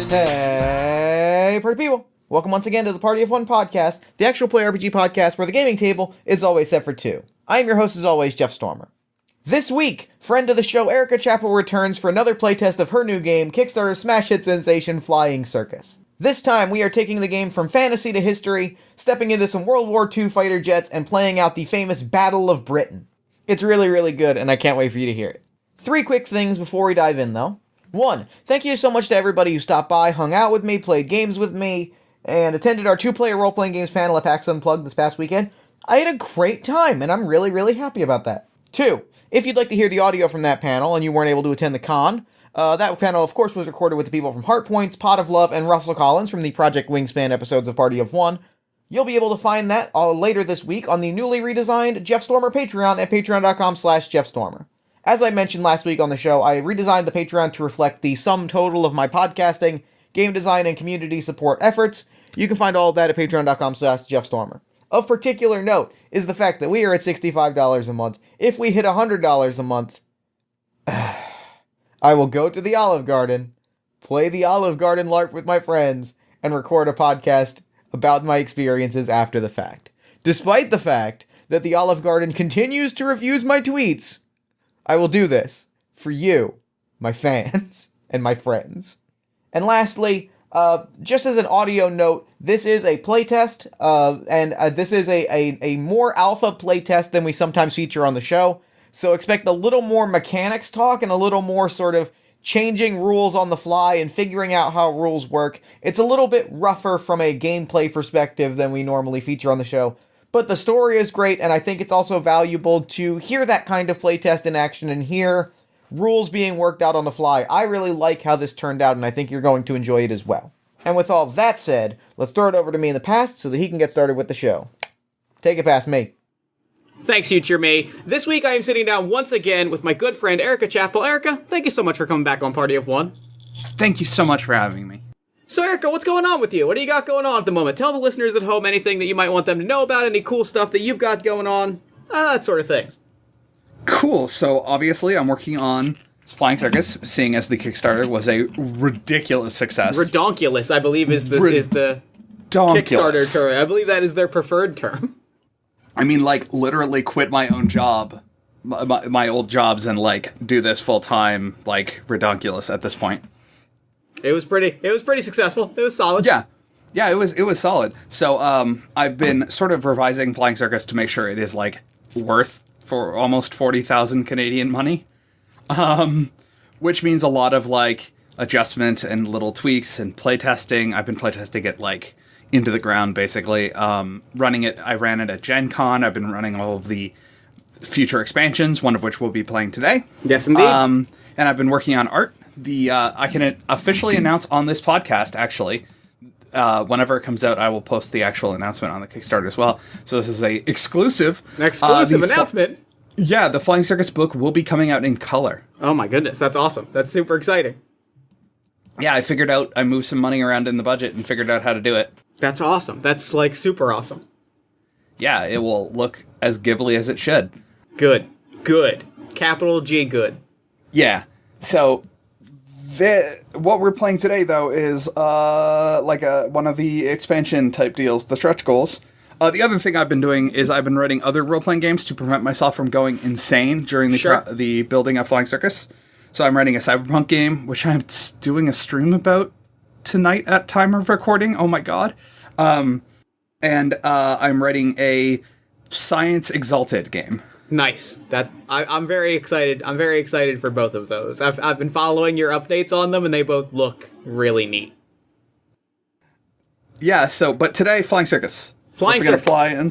Hey, party people! Welcome once again to the Party of One podcast, the actual play RPG podcast where the gaming table is always set for two. I am your host as always, Jeff Stormer. This week, friend of the show Erika Chappell returns for another playtest of her new game, Kickstarter smash hit sensation Flying Circus. This time, we are taking the game from fantasy to history, stepping into some World War II fighter jets, and playing out the famous Battle of Britain. It's really, really good, and I can't wait for you to hear it. 3 quick things before we dive in, though. 1, thank you so much to everybody who stopped by, hung out with me, played games with me, and attended our 2-player role-playing games panel at PAX Unplugged this past weekend. I had a great time, and I'm really, really happy about that. 2, if you'd like to hear the audio from that panel and you weren't able to attend the con, that panel, of course, was recorded with the people from Heartpoints, Pot of Love, and Russell Collins from the Project Wingspan episodes of Party of One. You'll be able to find that later this week on the newly redesigned Jeff Stormer Patreon at patreon.com/JeffStormer. As I mentioned last week on the show, I redesigned the Patreon to reflect the sum total of my podcasting, game design, and community support efforts. You can find all of that at patreon.com/JeffStormer. Of particular note is the fact that we are at $65 a month. If we hit $100 a month, I will go to the Olive Garden, play the Olive Garden LARP with my friends, and record a podcast about my experiences after the fact. Despite the fact that the Olive Garden continues to refuse my tweets, I will do this for you, my fans, and my friends. And lastly, just as an audio note, this is a playtest, and this is a more alpha playtest than we sometimes feature on the show. So expect a little more mechanics talk and a little more sort of changing rules on the fly and figuring out how rules work. It's a little bit rougher from a gameplay perspective than we normally feature on the show. But the story is great, and I think it's also valuable to hear that kind of playtest in action and hear rules being worked out on the fly. I really like how this turned out, and I think you're going to enjoy it as well. And with all that said, let's throw it over to me in the past so that he can get started with the show. Take it past me. Thanks, future me. This week I am sitting down once again with my good friend Erika Chappell. Erika, thank you so much for coming back on Party of One. Thank you so much for having me. So Erika, what's going on with you? What do you got going on at the moment? Tell the listeners at home anything that you might want them to know about, any cool stuff that you've got going on, that sort of things. Cool, so obviously I'm working on Flying Circus, seeing as the Kickstarter was a ridiculous success. Redonkulous, I believe, is the Kickstarter term. I believe that is their preferred term. I mean, like, literally quit my own job, my old jobs, and, like, do this full-time, like, redonkulous at this point. It was pretty successful. It was solid. Yeah, it was solid. So, I've been sort of revising Flying Circus to make sure it is, like, worth for almost 40,000 Canadian money. Which means a lot of, like, adjustment and little tweaks and playtesting. I've been playtesting it, like, into the ground, basically. I ran it at Gen Con. I've been running all of the future expansions, one of which we'll be playing today. Yes, indeed. And I've been working on art. I can officially announce on this podcast, actually. Whenever it comes out, I will post the actual announcement on the Kickstarter as well. So this is a exclusive announcement. Yeah, the Flying Circus book will be coming out in color. Oh my goodness, that's awesome. That's super exciting. Yeah, I moved some money around in the budget and figured out how to do it. That's awesome. That's, like, super awesome. Yeah, it will look as Ghibli as it should. Good. Capital G, good. Yeah. So, what we're playing today, though, is one of the expansion type deals, the stretch goals. The other thing I've been doing is I've been writing other role-playing games to prevent myself from going insane during the building of Flying Circus. So I'm writing a cyberpunk game, which I'm doing a stream about tonight at time of recording. Oh my god. And I'm writing a Science Exalted game. Nice. I'm very excited. I'm very excited for both of those. I've been following your updates on them, and they both look really neat. Yeah, but today, Flying Circus. Flying Circus.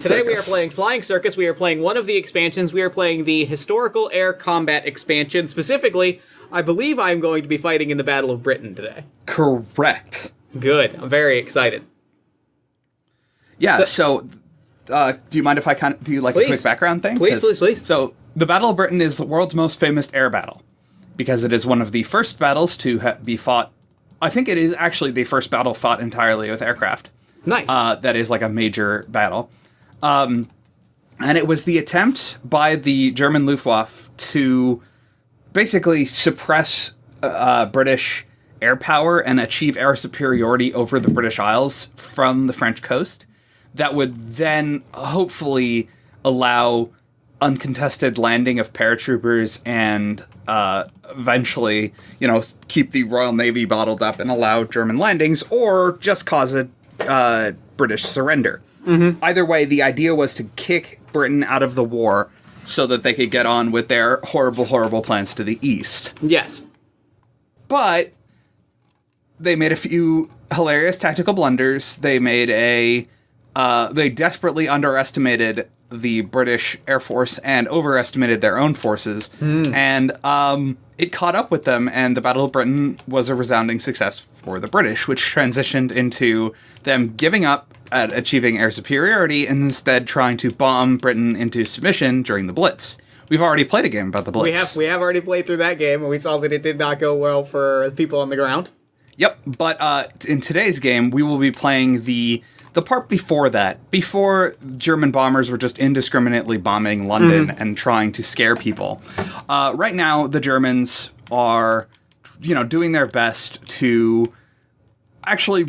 Today we are playing Flying Circus. We are playing one of the expansions. We are playing the Historical Air Combat expansion. Specifically, I believe I'm going to be fighting in the Battle of Britain today. Correct. Good. I'm very excited. Yeah, so do you mind if I do like a quick background thing? Please. So the Battle of Britain is the world's most famous air battle because it is one of the first battles to be fought. I think it is actually the first battle fought entirely with aircraft. Nice. That is like a major battle. And it was the attempt by the German Luftwaffe to basically suppress British air power and achieve air superiority over the British Isles from the French coast that would then hopefully allow uncontested landing of paratroopers and eventually, keep the Royal Navy bottled up and allow German landings, or just cause a British surrender. Mm-hmm. Either way, the idea was to kick Britain out of the war so that they could get on with their horrible, horrible plans to the east. Yes. But they made a few hilarious tactical blunders. They made they desperately underestimated the British Air Force and overestimated their own forces. And it caught up with them, and the Battle of Britain was a resounding success for the British, which transitioned into them giving up at achieving air superiority and instead trying to bomb Britain into submission during the Blitz. We've already played a game about the Blitz. We have already played through that game, and we saw that it did not go well for the people on the ground. Yep, but in today's game, we will be playing the part before that, before German bombers were just indiscriminately bombing London and trying to scare people. Right now, the Germans are, doing their best to actually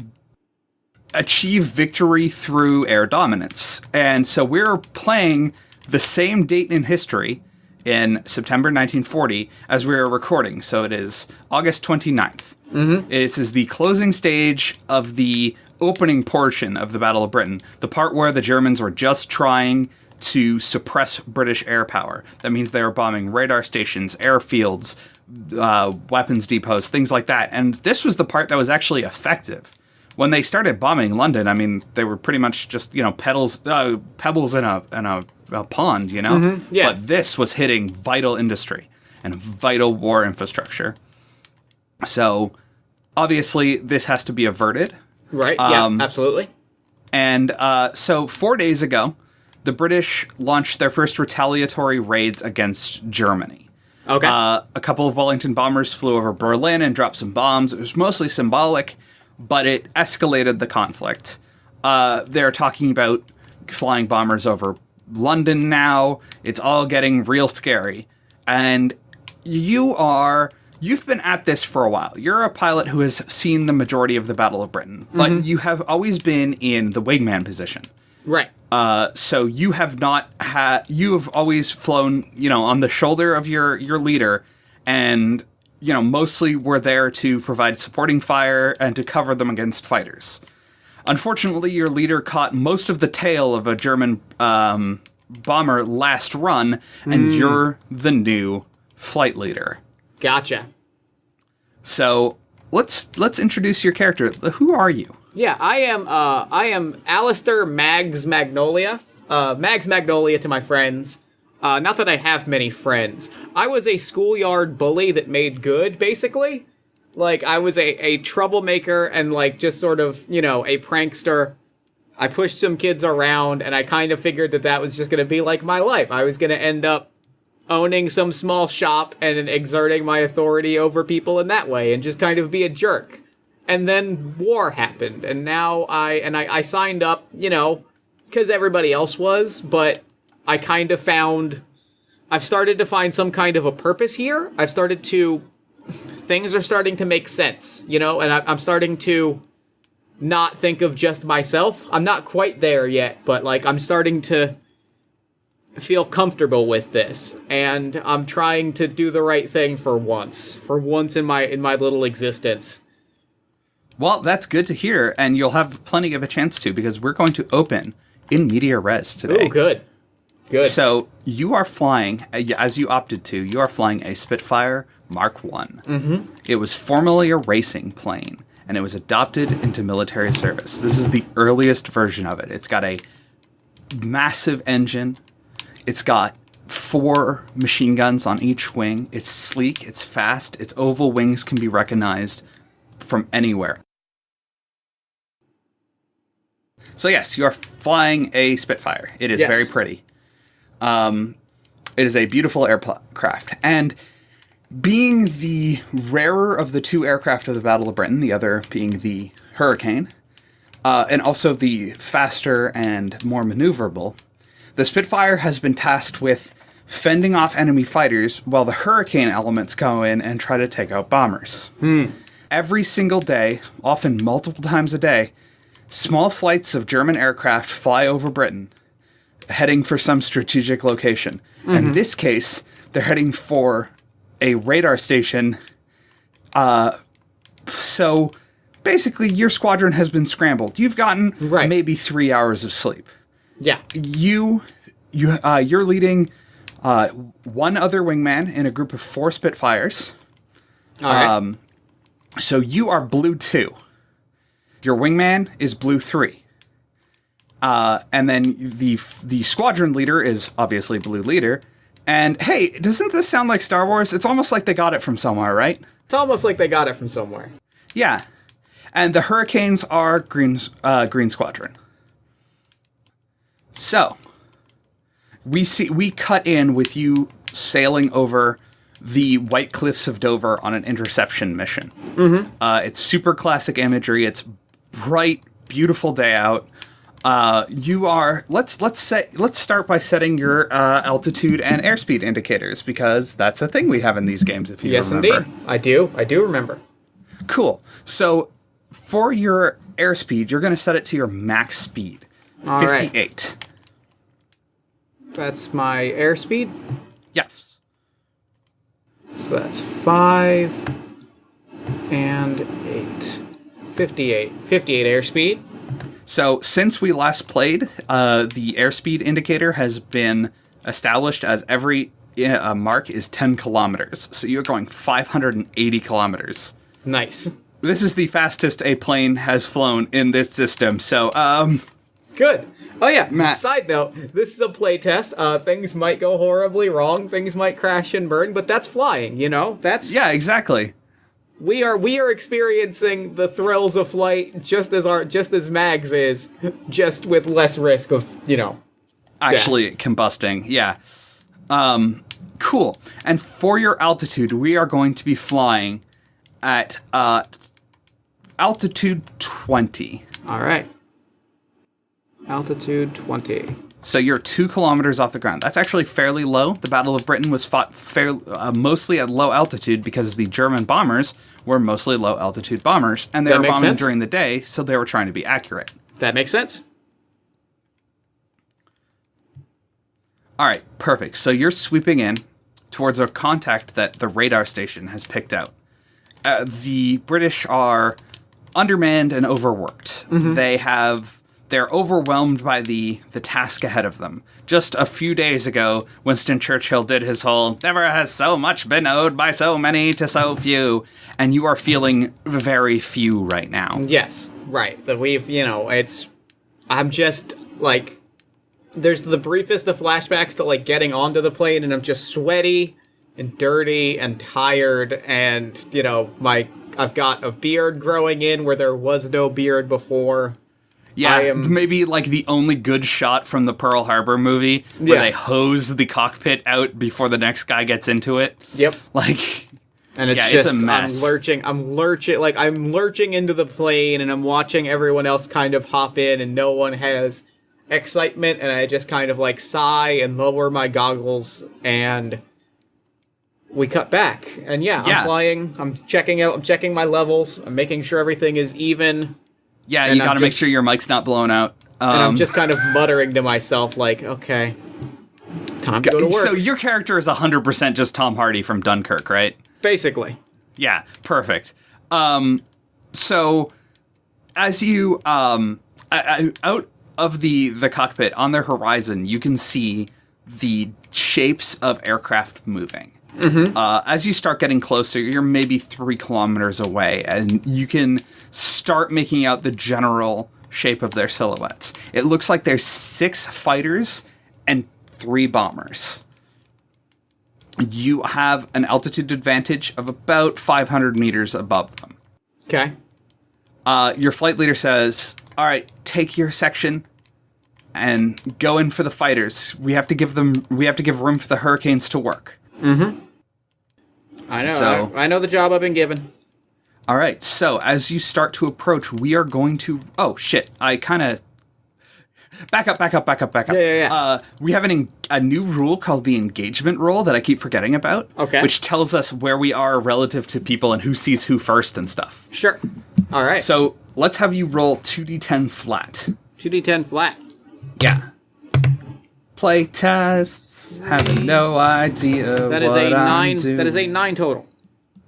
achieve victory through air dominance. And so we're playing the same date in history in September 1940 as we are recording. So it is August 29th. Mm-hmm. This is the closing stage of the opening portion of the Battle of Britain, the part where the Germans were just trying to suppress British air power. That means they were bombing radar stations, airfields, weapons depots, things like that. And this was the part that was actually effective. When they started bombing London, I mean, they were pretty much just, pebbles in a pond, Mm-hmm. Yeah. But this was hitting vital industry and vital war infrastructure. So, obviously, this has to be averted. Right, yeah, absolutely. And so 4 days ago, the British launched their first retaliatory raids against Germany. Okay. A couple of Wellington bombers flew over Berlin and dropped some bombs. It was mostly symbolic, but it escalated the conflict. They're talking about flying bombers over London now. It's all getting real scary. And you've been at this for a while. You're a pilot who has seen the majority of the Battle of Britain, but you have always been in the wingman position. Right. So you have always flown, on the shoulder of your leader, and, mostly were there to provide supporting fire and to cover them against fighters. Unfortunately, your leader caught most of the tail of a German bomber last run, and you're the new flight leader. Gotcha. So let's introduce your character. Who are you? Yeah, I am Alistair Mags Magnolia. Mags Magnolia to my friends. Not that I have many friends. I was a schoolyard bully that made good, basically. Like, I was a troublemaker and, just sort of, a prankster. I pushed some kids around, and I kind of figured that was just going to be, my life. I was going to end up owning some small shop and exerting my authority over people in that way and just kind of be a jerk. And then war happened, and now I signed up, because everybody else was, but I kind of I've started to find some kind of a purpose here. Things are starting to make sense, and I'm starting to not think of just myself. I'm not quite there yet, but, I'm starting to feel comfortable with this, and I'm trying to do the right thing for once in my little existence. Well, that's good to hear, and you'll have plenty of a chance to, because we're going to open in media res today. Oh, good. So you are flying, as you opted to, you are flying a Spitfire Mark I. Mm-hmm. It was formerly a racing plane, and it was adopted into military service. This is the earliest version of it. It's got a massive engine. It's got 4 machine guns on each wing. It's sleek, it's fast, its oval wings can be recognized from anywhere. So yes, you are flying a Spitfire. It is very pretty. It is a beautiful aircraft. And being the rarer of the 2 aircraft of the Battle of Britain, the other being the Hurricane, and also the faster and more maneuverable, the Spitfire has been tasked with fending off enemy fighters while the Hurricane elements go in and try to take out bombers. Every single day, often multiple times a day, small flights of German aircraft fly over Britain, heading for some strategic location. In this case, they're heading for a radar station. So basically, your squadron has been scrambled. You've gotten maybe 3 hours of sleep. Yeah. You're leading one other wingman in a group of 4 Spitfires. All right. So you are blue 2. Your wingman is blue 3. And then the squadron leader is obviously blue leader. And hey, doesn't this sound like Star Wars? It's almost like they got it from somewhere, right? It's almost like they got it from somewhere. Yeah. And the Hurricanes are green squadron. So we cut in with you sailing over the White Cliffs of Dover on an interception mission. It's super classic imagery. It's bright, beautiful day out. You are let's start by setting your altitude and airspeed indicators, because that's a thing we have in these games, if you remember. Yes, indeed. I do remember. Cool. So for your airspeed, you're going to set it to your max speed, All 58. Right. That's my airspeed. Yes. So that's 5 and 8. 58. 58 airspeed. So since we last played, the airspeed indicator has been established as every mark is 10 kilometers. So you're going 580 kilometers. Nice. This is the fastest a plane has flown in this system. So, Good. Oh yeah, Matt. Side note, this is a playtest. Things might go horribly wrong, things might crash and burn, but that's flying, you know? That's yeah, exactly. We are experiencing the thrills of flight just as Mags is, just with less risk of, Actually combusting. Yeah. Cool. And for your altitude, we are going to be flying at altitude 20. All right. Altitude 20. So you're 2 kilometers off the ground. That's actually fairly low. The Battle of Britain was fought mostly at low altitude because the German bombers were mostly low altitude bombers, and they were bombing during the day, so they were trying to be accurate. That makes sense. All right, perfect. So you're sweeping in towards a contact that the radar station has picked out. The British are undermanned and overworked. They're overwhelmed by the task ahead of them. Just a few days ago, Winston Churchill did his whole, never has so much been owed by so many to so few, and you are feeling very few right now. Yes, right. That I'm just, there's the briefest of flashbacks to, getting onto the plane, and I'm just sweaty and dirty and tired, and, I've got a beard growing in where there was no beard before. Yeah, maybe the only good shot from the Pearl Harbor movie where they hose the cockpit out before the next guy gets into it. Yep. And it's it's a mess. I'm lurching into the plane, and I'm watching everyone else kind of hop in, and no one has excitement, and I just kind of sigh and lower my goggles, and we cut back. And I'm flying, I'm checking my levels, I'm making sure everything is even. Yeah, you gotta make sure your mic's not blown out. And I'm just kind of muttering to myself, okay, time to go to work. So your character is 100% just Tom Hardy from Dunkirk, right? Basically. Yeah, perfect. So as you, out of the cockpit, on their horizon, you can see the shapes of aircraft moving. As you start getting closer, you're maybe 3 kilometers away, and you can start making out the general shape of their silhouettes. It looks like there's 6 fighters and 3 bombers. You have an altitude advantage of about 500 meters above them. Okay. Your flight leader says, all right, take your section and go in for the fighters. We have to give room for the Hurricanes to work. I know. I know the job I've been given. All right. So as you start to approach, we are going to. Oh shit! Back up. Yeah. We have a new rule called the engagement rule that I keep forgetting about. Okay. Which tells us where we are relative to people and who sees who first and stuff. Sure. All right. So let's have you roll 2d10 flat. 2d10 flat. Yeah. Play tests. Have no idea That is what a 9. I'm doing. That is a 9 total.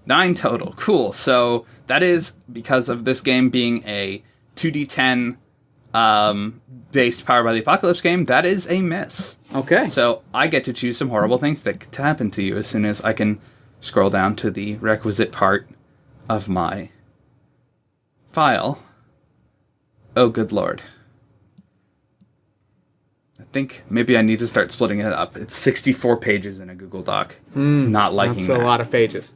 9 total. Cool. So that is because of this game being a 2d10 based Powered by the Apocalypse game. That is a miss. Okay. So I get to choose some horrible things that could happen to you as soon as I can scroll down to the requisite part of my file. Oh, good lord. I think maybe I need to start splitting it up. It's 64 pages in a Google Doc. It's not liking That's that. a lot of pages.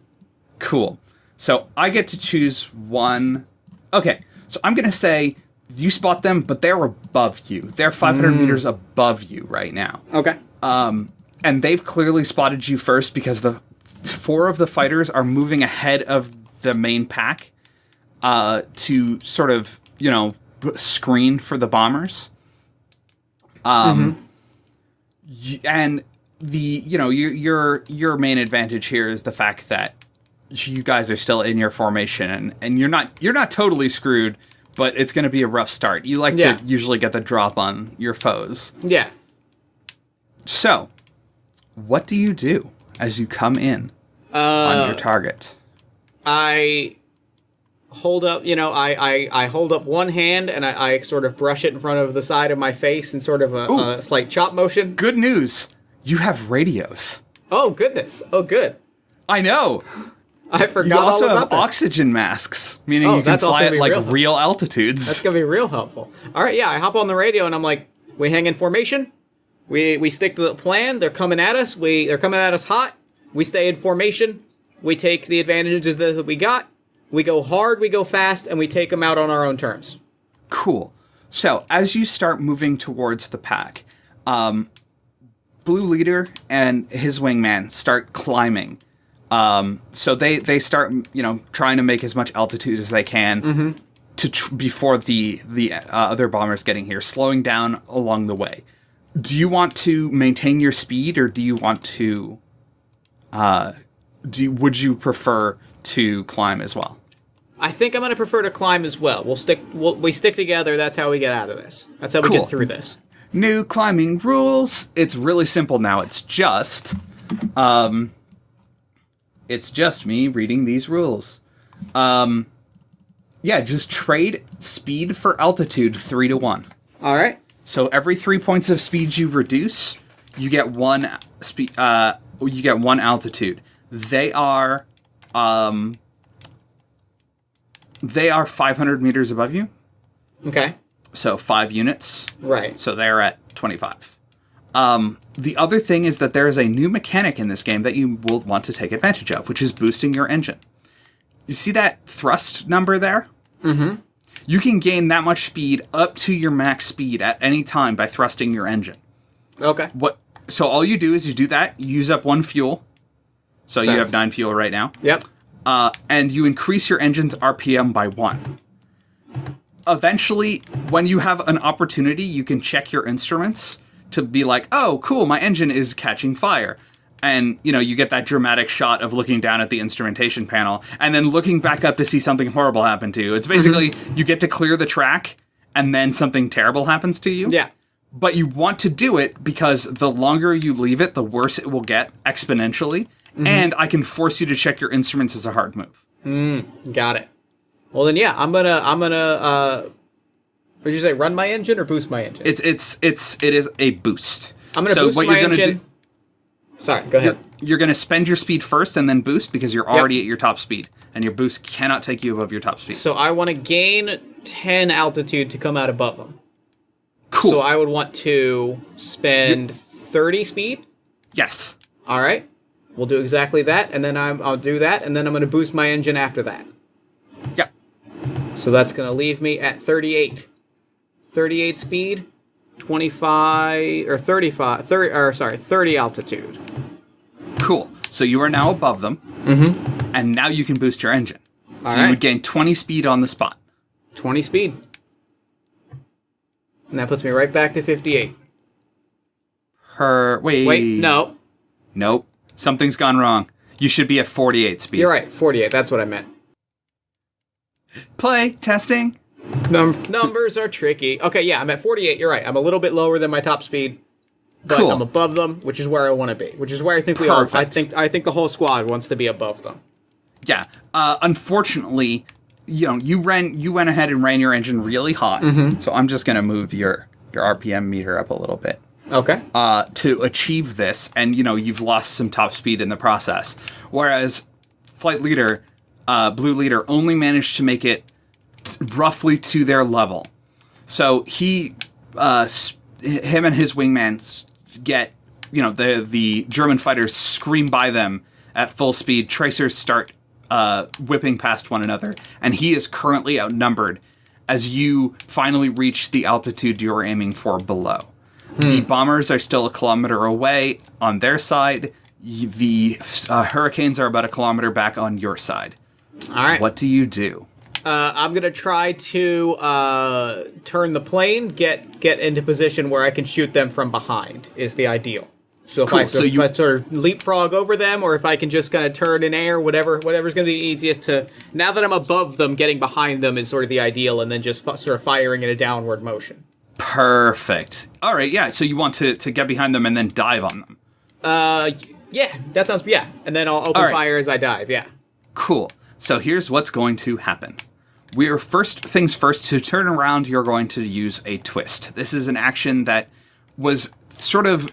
Cool. So I get to choose one. Okay, so I'm going to say you spot them, but they're above you. They're 500 meters above you right now. Okay. And they've clearly spotted you first because the 4 of the fighters are moving ahead of the main pack to sort of, screen for the bombers. And your main advantage here is the fact that you guys are still in your formation and you're not totally screwed, but it's going to be a rough start. You like to usually get the drop on your foes. Yeah. So, what do you do as you come in on your target? I hold up, I hold up one hand and I sort of brush it in front of the side of my face in sort of a slight chop motion. Good news. You have radios. Oh, goodness. Oh, good. I know. I forgot You also all about have that. oxygen masks, meaning you can that's also fly gonna at be like real real altitudes. That's going to be real helpful. All right, yeah, I hop on the radio and I'm like, we hang in formation. We stick to the plan. They're coming at us. They're coming at us hot. We stay in formation. We take the advantages that we got. We go hard, we go fast, and we take them out on our own terms. Cool. So, as you start moving towards the pack, Blue Leader and his wingman start climbing. So they start, trying to make as much altitude as they can before the other bombers getting here, slowing down along the way. Do you want to maintain your speed, or do you want to? Would you prefer to climb as well? I think I'm going to prefer to climb as well. We stick together. That's how we get out of this. That's how we get through this. New climbing rules. It's really simple now. It's just me reading these rules. Just trade speed for altitude 3-to-1. All right. So every 3 points of speed you reduce, you get one speed. You get one altitude. They are 500 meters above you. Okay. So 5 units. Right. So they're at 25. The other thing is that there is a new mechanic in this game that you will want to take advantage of, which is boosting your engine. You see that thrust number there? Mm-hmm. You can gain that much speed up to your max speed at any time by thrusting your engine. Okay. So all you do is you do that, you use up 1 fuel. So you have 9 fuel right now. Yep. And you increase your engine's RPM by 1. Eventually, when you have an opportunity, you can check your instruments to be like, oh, cool, my engine is catching fire. And, you get that dramatic shot of looking down at the instrumentation panel and then looking back up to see something horrible happen to you. It's basically, you get to clear the track and then something terrible happens to you. Yeah. But you want to do it because the longer you leave it, the worse it will get exponentially. And I can force you to check your instruments as a hard move. Got it. Well then, yeah, I'm gonna. What did you say? Run my engine or boost my engine? It is a boost. I'm gonna boost my engine. Sorry, go ahead. You're gonna spend your speed first and then boost because you're already at your top speed, and your boost cannot take you above your top speed. So I want to gain 10 altitude to come out above them. Cool. So I would want to spend 30 speed. Yes. All right. We'll do exactly that, and then I'll do that, and then I'm going to boost my engine after that. Yep. So that's going to leave me at 38. 38 speed, 25, or 35, 30 altitude. Cool. So you are now above them, and now you can boost your engine. So you would gain 20 speed on the spot. 20 speed. And that puts me right back to 58. Wait, no. Nope. Something's gone wrong. You should be at 48 speed. You're right, 48. That's what I meant. Play, testing. Numbers are tricky. Okay, yeah, I'm at 48. You're right. I'm a little bit lower than my top speed, but Cool. I'm above them, which is where I want to be. Which is where I think we all. I think the whole squad wants to be above them. Yeah. Unfortunately, you went ahead and ran your engine really hot. So I'm just gonna move your RPM meter up a little bit. Okay. To achieve this, and you've lost some top speed in the process. Whereas flight leader, blue leader, only managed to make it roughly to their level. So him and his wingman get, the German fighters scream by them at full speed. Tracers start whipping past one another, and he is currently outnumbered as you finally reach the altitude you're aiming for below. The bombers are still 1 kilometer away on their side. The hurricanes are about 1 kilometer back on your side. All right. What do you do? I'm gonna try to turn the plane, get into position where I can shoot them from behind. Is the ideal. So if I sort of leapfrog over them, or if I can just kind of turn in air, whatever's going to be easiest to. Now that I'm above them, getting behind them is sort of the ideal, and then just sort of firing in a downward motion. Perfect. All right, yeah. So you want to get behind them and then dive on them. Yeah, that sounds. Yeah, and then I'll open fire as I dive. Yeah. Cool. So here's what's going to happen. We're first things first. To turn around, you're going to use a twist. This is an action that was sort of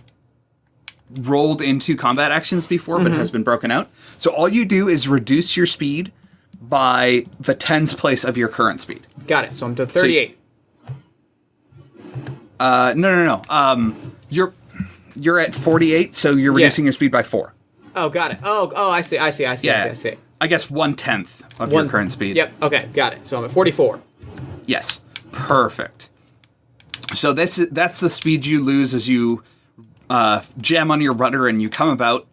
rolled into combat actions before, but has been broken out. So all you do is reduce your speed by the tens place of your current speed. Got it. So I'm to 38. No. You're at 48, so you're reducing your speed by 4. Oh, got it. Oh, I see. I see. I guess 1/10 of your current speed. Yep. Okay, got it. So I'm at 44. Yes. Perfect. So that's the speed you lose as you jam on your rudder and you come about.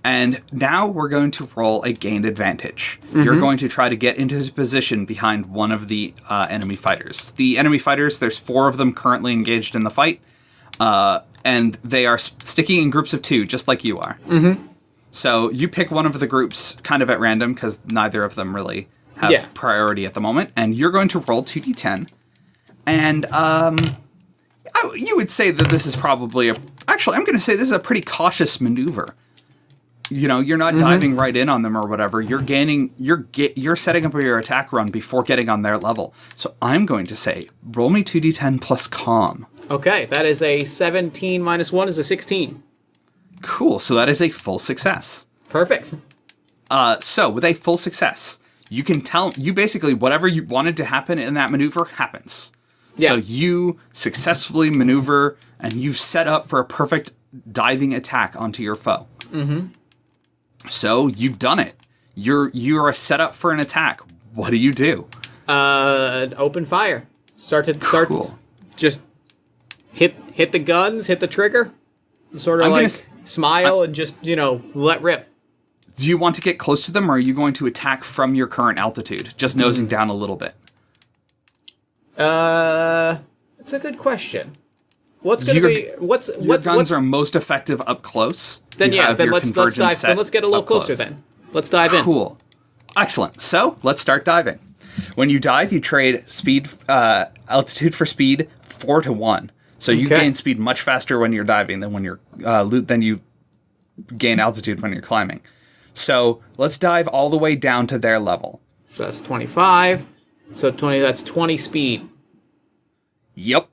And now we're going to roll a gained advantage. You're going to try to get into position behind one of the enemy fighters. The enemy fighters, there's 4 of them currently engaged in the fight. And they are sticking in groups of 2, just like you are. So you pick one of the groups kind of at random, because neither of them really have priority at the moment. And you're going to roll 2d10. And you would say that this is probably Actually, I'm going to say this is a pretty cautious maneuver. You're not diving right in on them or whatever. You're setting up your attack run before getting on their level. So I'm going to say, roll me 2d10 plus calm. Okay, that is a 17 minus 1 is a 16. Cool, so that is a full success. Perfect. So with a full success, you can tell, basically, whatever you wanted to happen in that maneuver happens. Yeah. So you successfully maneuver, and you've set up for a perfect diving attack onto your foe. So you've done it. You're set up for an attack. What do you do? Open fire. Start just hit the guns, hit the trigger. Sort of smile and just, let rip. Do you want to get close to them, or are you going to attack from your current altitude, just nosing down a little bit? That's a good question. What's going to be your guns are most effective up close? Then let's dive. Then let's get a little closer. Then let's dive in. Cool, excellent. So let's start diving. When you dive, you trade altitude for speed 4 to 1. So you gain speed much faster when you're diving than when you're than you gain altitude when you're climbing. So let's dive all the way down to their level. So that's 25. So 20. That's 20 speed. Yep.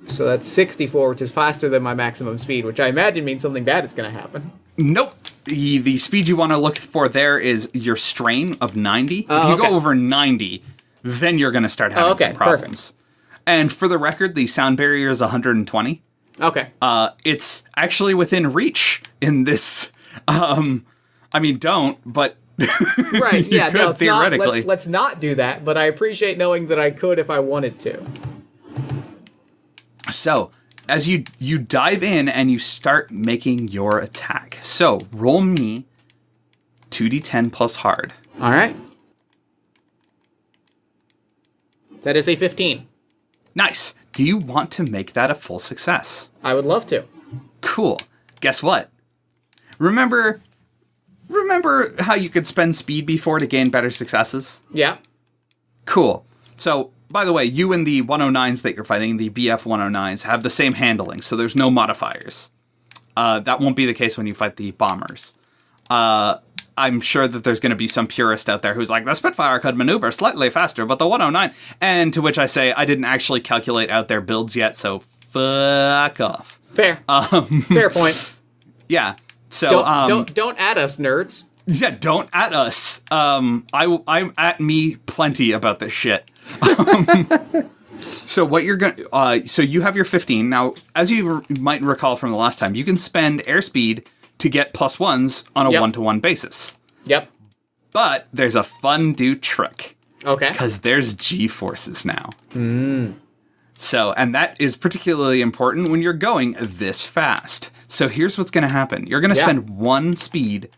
So that's 64, which is faster than my maximum speed, which I imagine means something bad is going to happen. Nope. The speed you want to look for there is your strain of 90. If you go over 90, then you're going to start having some problems. Perfect. And for the record, the sound barrier is 120. Okay. It's actually within reach in this. Don't, but right. Yeah. No, theoretically. Let's not do that. But I appreciate knowing that I could if I wanted to. So as you dive in and you start making your attack. So roll me 2d10 plus hard. All right. That is a 15. Nice. Do you want to make that a full success? I would love to. Cool. Guess what? Remember how you could spend speed before to gain better successes? Yeah. Cool. So, by the way, you and the 109s that you're fighting, the BF 109s, have the same handling, so there's no modifiers. That won't be the case when you fight the bombers. I'm sure that there's going to be some purist out there who's like, the Spitfire could maneuver slightly faster, but the 109... And to which I say, I didn't actually calculate out their builds yet, so fuck off. Fair. Fair point. Yeah. So don't at us, nerds. Yeah, don't at us. I'm at me plenty about this shit. So what you're gonna so you have your 15 now. As you might recall from the last time, you can spend airspeed to get +1s on a 1-to-1 basis. Yep. But there's a fun new trick. Okay. Because there's G-forces now. So, and that is particularly important when you're going this fast. So here's what's going to happen. You're going to spend 1 speed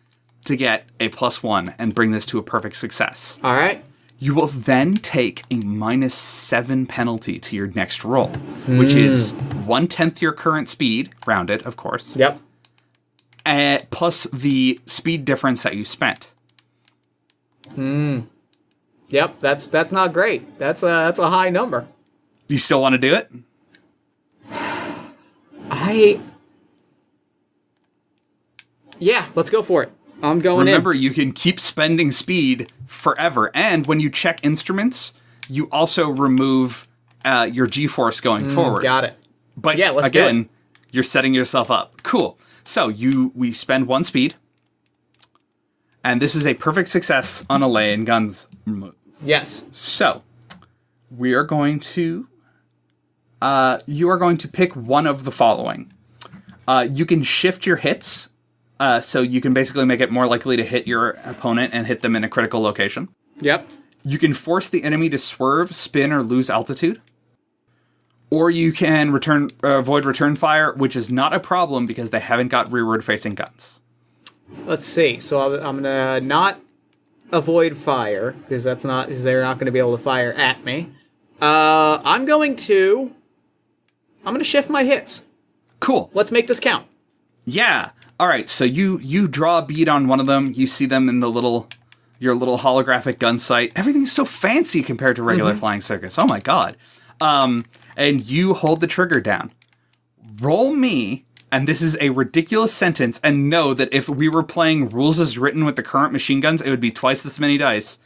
to get a +1 and bring this to a perfect success. All right. You will then take a -7 penalty to your next roll, which is 1/10 your current speed, rounded, of course. Yep. Plus the speed difference that you spent. Yep. That's not great. That's a high number. You still want to do it? Yeah, let's go for it. I'm going Remember, you can keep spending speed forever. And when you check instruments, you also remove your G-force going forward. Got it. But yeah, let's again, do it. You're setting yourself up. Cool. So we spend 1 speed. And this is a perfect success on a lay and guns move. Yes. So we are going to... you are going to pick one of the following. You can shift your hits, so you can basically make it more likely to hit your opponent and hit them in a critical location. Yep. You can force the enemy to swerve, spin, or lose altitude. Or you can avoid return fire, which is not a problem because they haven't got rearward-facing guns. Let's see. So I'm gonna not avoid fire because they're not going to be able to fire at me. I'm going to shift my hits. Cool. Let's make this count. Yeah. All right. So you draw a bead on one of them. You see them in your little holographic gun sight. Everything's so fancy compared to regular flying circus. Oh my god. And you hold the trigger down. Roll me, and this is a ridiculous sentence, and know that if we were playing rules as written with the current machine guns, it would be twice this many dice.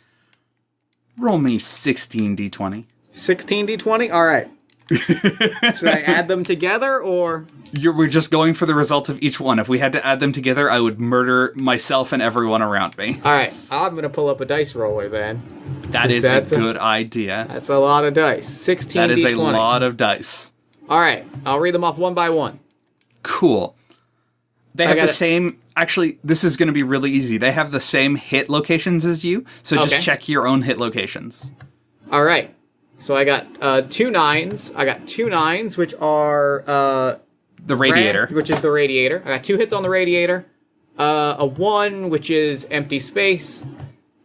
Roll me 16 d20. 16 d20? All right. Should I add them together, or? We're just going for the results of each one. If we had to add them together, I would murder myself and everyone around me. All right. I'm going to pull up a dice roller then. That is a good idea. That's a lot of dice. 16 That is d20. a lot of dice. All right. I'll read them off one by one. Cool. They have the same... Actually, this is going to be really easy. They have the same hit locations as you, so just check your own hit locations. All right. So I got 2 9s. I got 2 9s, which are... the radiator. Which is the radiator. I got 2 hits on the radiator. A 1, which is empty space.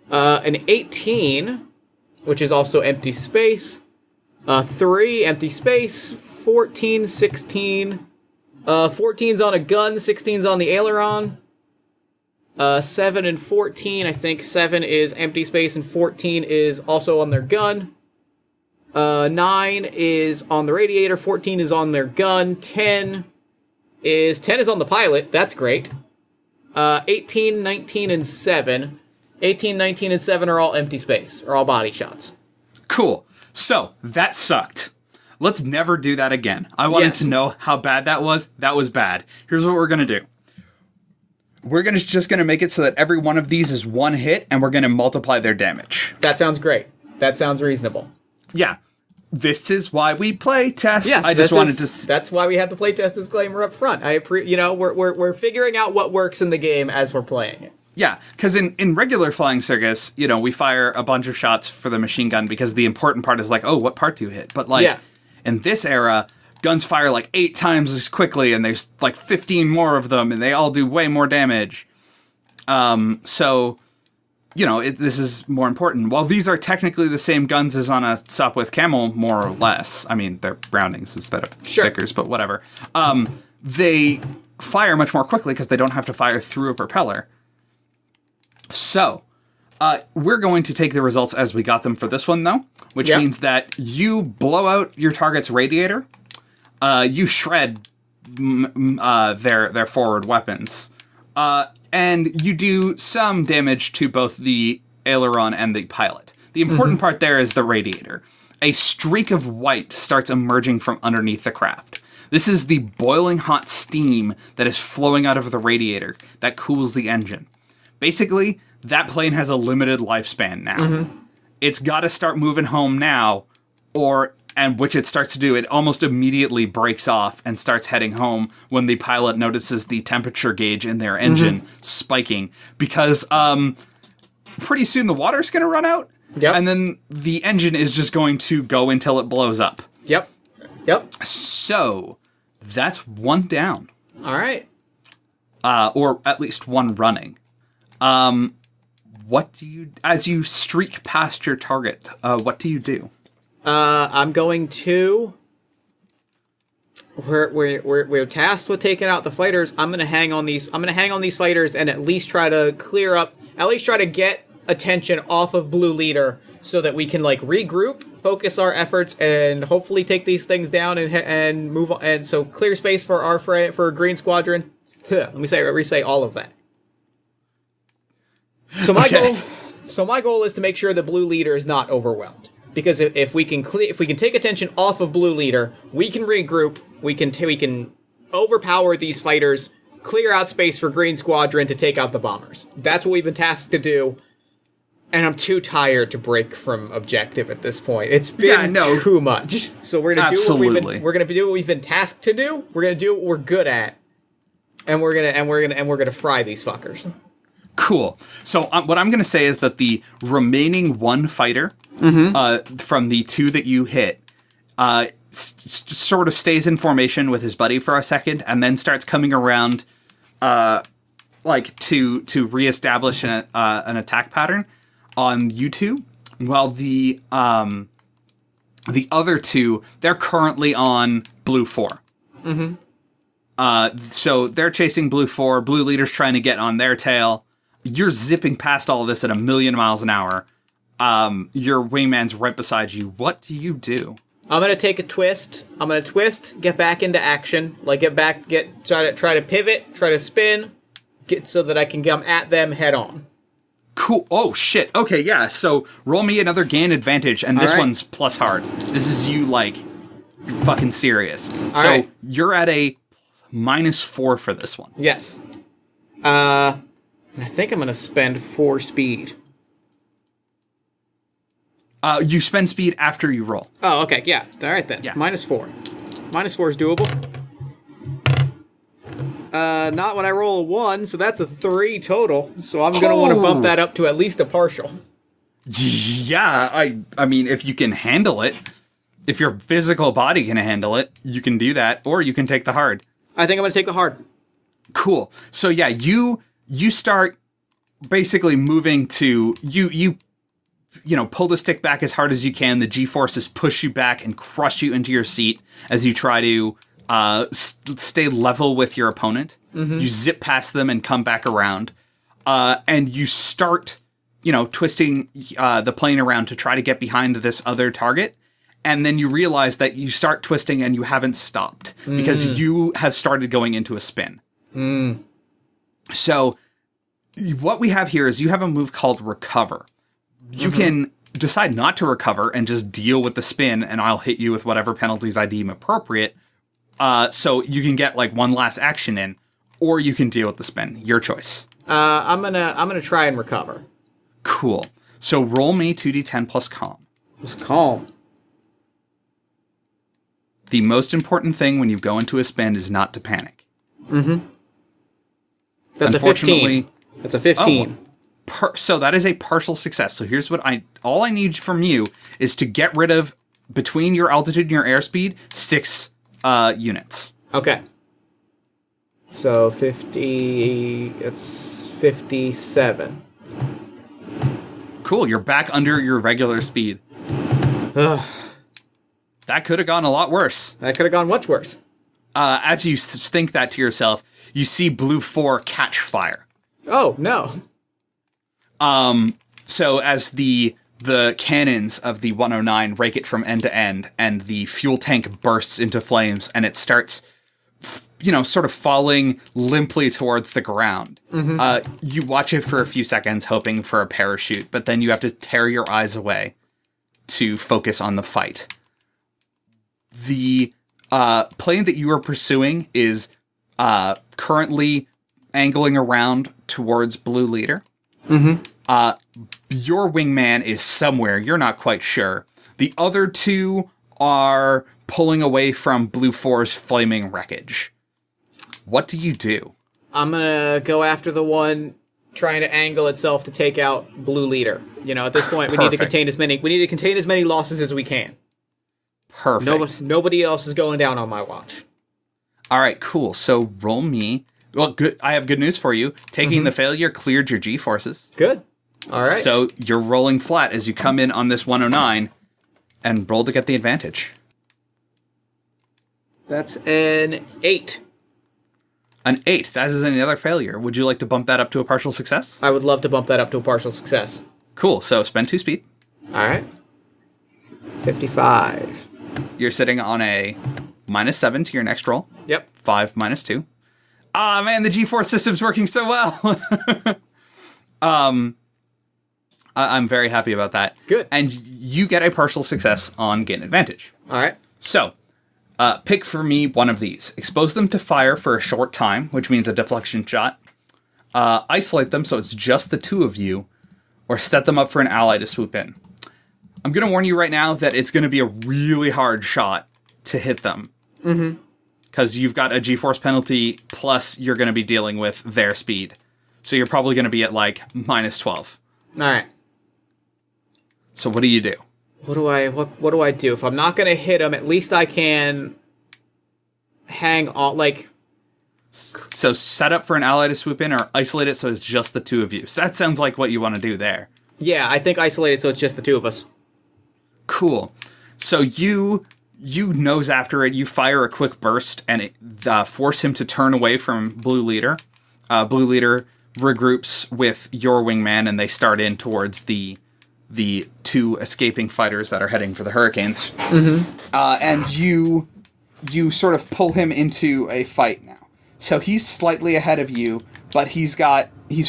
An 18, which is also empty space. 3, empty space. 14, 16. 14's on a gun, 16's on the aileron. 7 and 14, I think 7 is empty space and 14 is also on their gun. 9 is on the radiator, 14 is on their gun, 10 is on the pilot, that's great. 18, 19, and 7. 18, 19, and 7 are all empty space, or all body shots. Cool. So, that sucked. Let's never do that again. I wanted to know how bad that was. That was bad. Here's what we're going to do. We're just going to make it so that every one of these is 1 hit, and we're going to multiply their damage. That sounds great. That sounds reasonable. Yeah. This is why we play test. Yes, I just wanted to... That's why we have the playtest disclaimer up front. We're figuring out what works in the game as we're playing it. Yeah, because in regular flying circus, we fire a bunch of shots for the machine gun because the important part is like, oh, what part do you hit? But in this era, guns fire like 8 times as quickly, and there's like 15 more of them, and they all do way more damage. So this is more important. While these are technically the same guns as on a Sopwith Camel, more or less. I mean, they're Brownings instead of Vickers, but whatever. They fire much more quickly because they don't have to fire through a propeller. So, we're going to take the results as we got them for this one, though, which means that you blow out your target's radiator, you shred their forward weapons, and you do some damage to both the aileron and the pilot. The important part there is the radiator. A streak of white starts emerging from underneath the craft. This is the boiling hot steam that is flowing out of the radiator that cools the engine. Basically, that plane has a limited lifespan now. It's got to start moving home now, and which it starts to do. It almost immediately breaks off and starts heading home when the pilot notices the temperature gauge in their engine spiking, because pretty soon the water's going to run out, and then the engine is just going to go until it blows up. Yep. So, that's one down. All right. Or at least one running. What do you, as you streak past your target, what do you do? I'm going to. We're tasked with taking out the fighters. I'm gonna hang on these. I'm gonna hang on these fighters and at least try to clear up. At least try to get attention off of Blue Leader so that we can regroup, focus our efforts, and hopefully take these things down and move on. And so clear space for for Green Squadron. Let me say all of that. So my goal is to make sure the Blue Leader is not overwhelmed. Because if we can take attention off of Blue Leader, we can regroup. We can overpower these fighters, clear out space for Green Squadron to take out the bombers. That's what we've been tasked to do. And I'm too tired to break from objective at this point. It's been too much. So we're gonna do what we've been tasked to do. We're gonna do what we're good at, and we're gonna fry these fuckers. Cool. So what I'm gonna say is that the remaining one fighter from the two that you hit sort of stays in formation with his buddy for a second, and then starts coming around, to reestablish an attack pattern on you two, while the other two, they're currently on Blue 4. So they're chasing Blue 4. Blue Leader's trying to get on their tail. You're zipping past all of this at 1,000,000 miles an hour. Your wingman's right beside you. What do you do? I'm gonna take a twist. I'm gonna twist, get back into action, try to pivot, try to spin, so that I can come at them head on. Cool. Oh shit. Okay, yeah. So roll me another gain advantage, and this one's plus hard. This is you're fucking serious. So you're at a -4 for this one. Yes. I think I'm gonna spend 4 speed. You spend speed after you roll. Oh, okay, yeah. All right then. Yeah. -4. -4 is doable. Not when I roll a 1, so that's a 3 total. So I'm gonna want to bump that up to at least a partial. Yeah, I mean, if you can handle it, if your physical body can handle it, you can do that, or you can take the hard. I think I'm gonna take the hard. Cool. So yeah, you start basically moving to you pull the stick back as hard as you can. The G-forces push you back and crush you into your seat as you try to stay level with your opponent. You zip past them and come back around, and you start twisting the plane around to try to get behind this other target. And then you realize that you start twisting and you haven't stopped because you have started going into a spin. So what we have here is you have a move called Recover. You can decide not to recover and just deal with the spin, and I'll hit you with whatever penalties I deem appropriate. So you can get one last action in, or you can deal with the spin. Your choice. I'm gonna try and recover. Cool. So roll me 2d10 plus calm. Plus calm. The most important thing when you go into a spin is not to panic. That's a 15. That's a 15. So that is a partial success. So here's what all I need from you is to get rid of, between your altitude and your airspeed, 6 units. Okay. So 50, it's 57. Cool, you're back under your regular speed. That could have gone a lot worse. That could have gone much worse. As you think that to yourself, you see Blue 4 catch fire. Oh, no. So as the cannons of the 109 rake it from end to end, and the fuel tank bursts into flames, and it starts, sort of falling limply towards the ground. You watch it for a few seconds, hoping for a parachute, but then you have to tear your eyes away to focus on the fight. The plane that you are pursuing is currently angling around towards Blue Leader. Your wingman is somewhere, you're not quite sure. The other two are pulling away from Blue 4's flaming wreckage. What do you do? I'm gonna go after the one trying to angle itself to take out Blue Leader. At this point, we need to contain as many losses as we can. Perfect. Nobody else is going down on my watch. All right, cool. So roll me. Well, good. I have good news for you. Taking the failure cleared your G-forces. Good. All right. So you're rolling flat as you come in on this 109 and roll to get the advantage. That's an 8. An 8. That is another failure. Would you like to bump that up to a partial success? I would love to bump that up to a partial success. Cool. So spend 2 speed. All right. 55. You're sitting on a -7 to your next roll. Yep. 5 -2. Ah, man, the G-force system's working so well. I'm very happy about that. Good. And you get a partial success on gain advantage. All right. So, pick for me one of these. Expose them to fire for a short time, which means a deflection shot. Isolate them so it's just the two of you, or set them up for an ally to swoop in. I'm going to warn you right now that it's going to be a really hard shot to hit them. Because you've got a G-force penalty, plus you're going to be dealing with their speed. So you're probably going to be at, -12. All right. So what do you do? What do I do? If I'm not going to hit him, at least I can hang on, So set up for an ally to swoop in, or isolate it so it's just the two of you. So that sounds like what you want to do there. Yeah, I think isolate it so it's just the two of us. Cool. So you nose after it, you fire a quick burst, and it force him to turn away from Blue Leader. Blue Leader regroups with your wingman, and they start in towards the two escaping fighters that are heading for the Hurricanes. And you sort of pull him into a fight now. So he's slightly ahead of you, but he's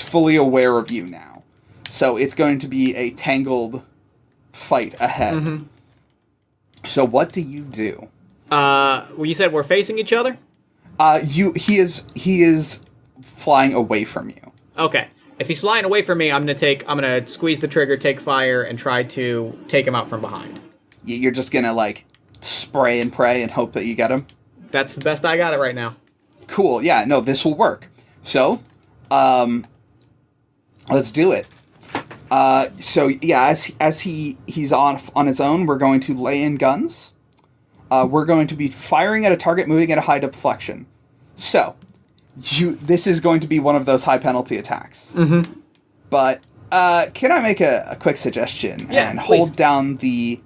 fully aware of you now. So it's going to be a tangled fight ahead. So what do you do? Well, you said we're facing each other? He is flying away from you. Okay. If he's flying away from me, I'm gonna squeeze the trigger, take fire, and try to take him out from behind. You're just gonna spray and pray and hope that you get him? That's the best I got it right now. Cool. Yeah, no, this will work. So, let's do it. So yeah, as he's on his own, we're going to lay in guns. We're going to be firing at a target moving at a high deflection. So, this is going to be one of those high penalty attacks. But can I make a quick suggestion and hold down the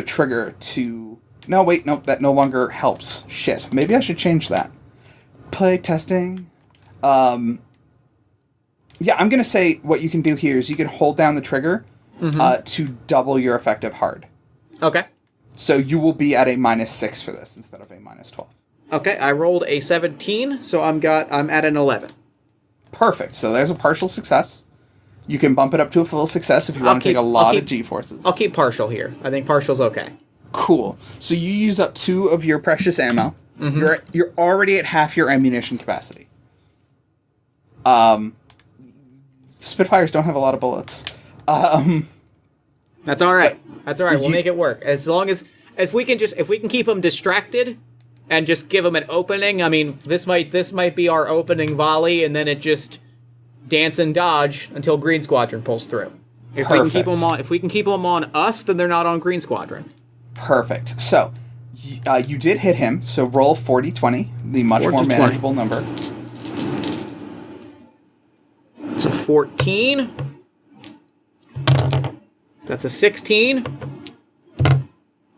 trigger to? No, wait, no, that no longer helps. Shit, maybe I should change that. Play testing. Yeah, I'm going to say what you can do here is you can hold down the trigger to double your effective hard. Okay. So you will be at a -6 for this instead of a -12. Okay, I rolled a 17, so I'm at an 11. Perfect. So there's a partial success. You can bump it up to a full success if you want to take a lot of G-forces. I'll keep partial here. I think partial's okay. Cool. So you use up 2 of your precious ammo. You're already at half your ammunition capacity. Spitfires don't have a lot of bullets. That's all right. That's all right. We'll make it work. As long as if we can keep them distracted and just give them an opening. I mean, this might be our opening volley, and then it just dance and dodge until Green Squadron pulls through. If we can keep them on us, then they're not on Green Squadron. Perfect. So you did hit him. So roll 40-20, the much more manageable number. It's a 14. That's a 16.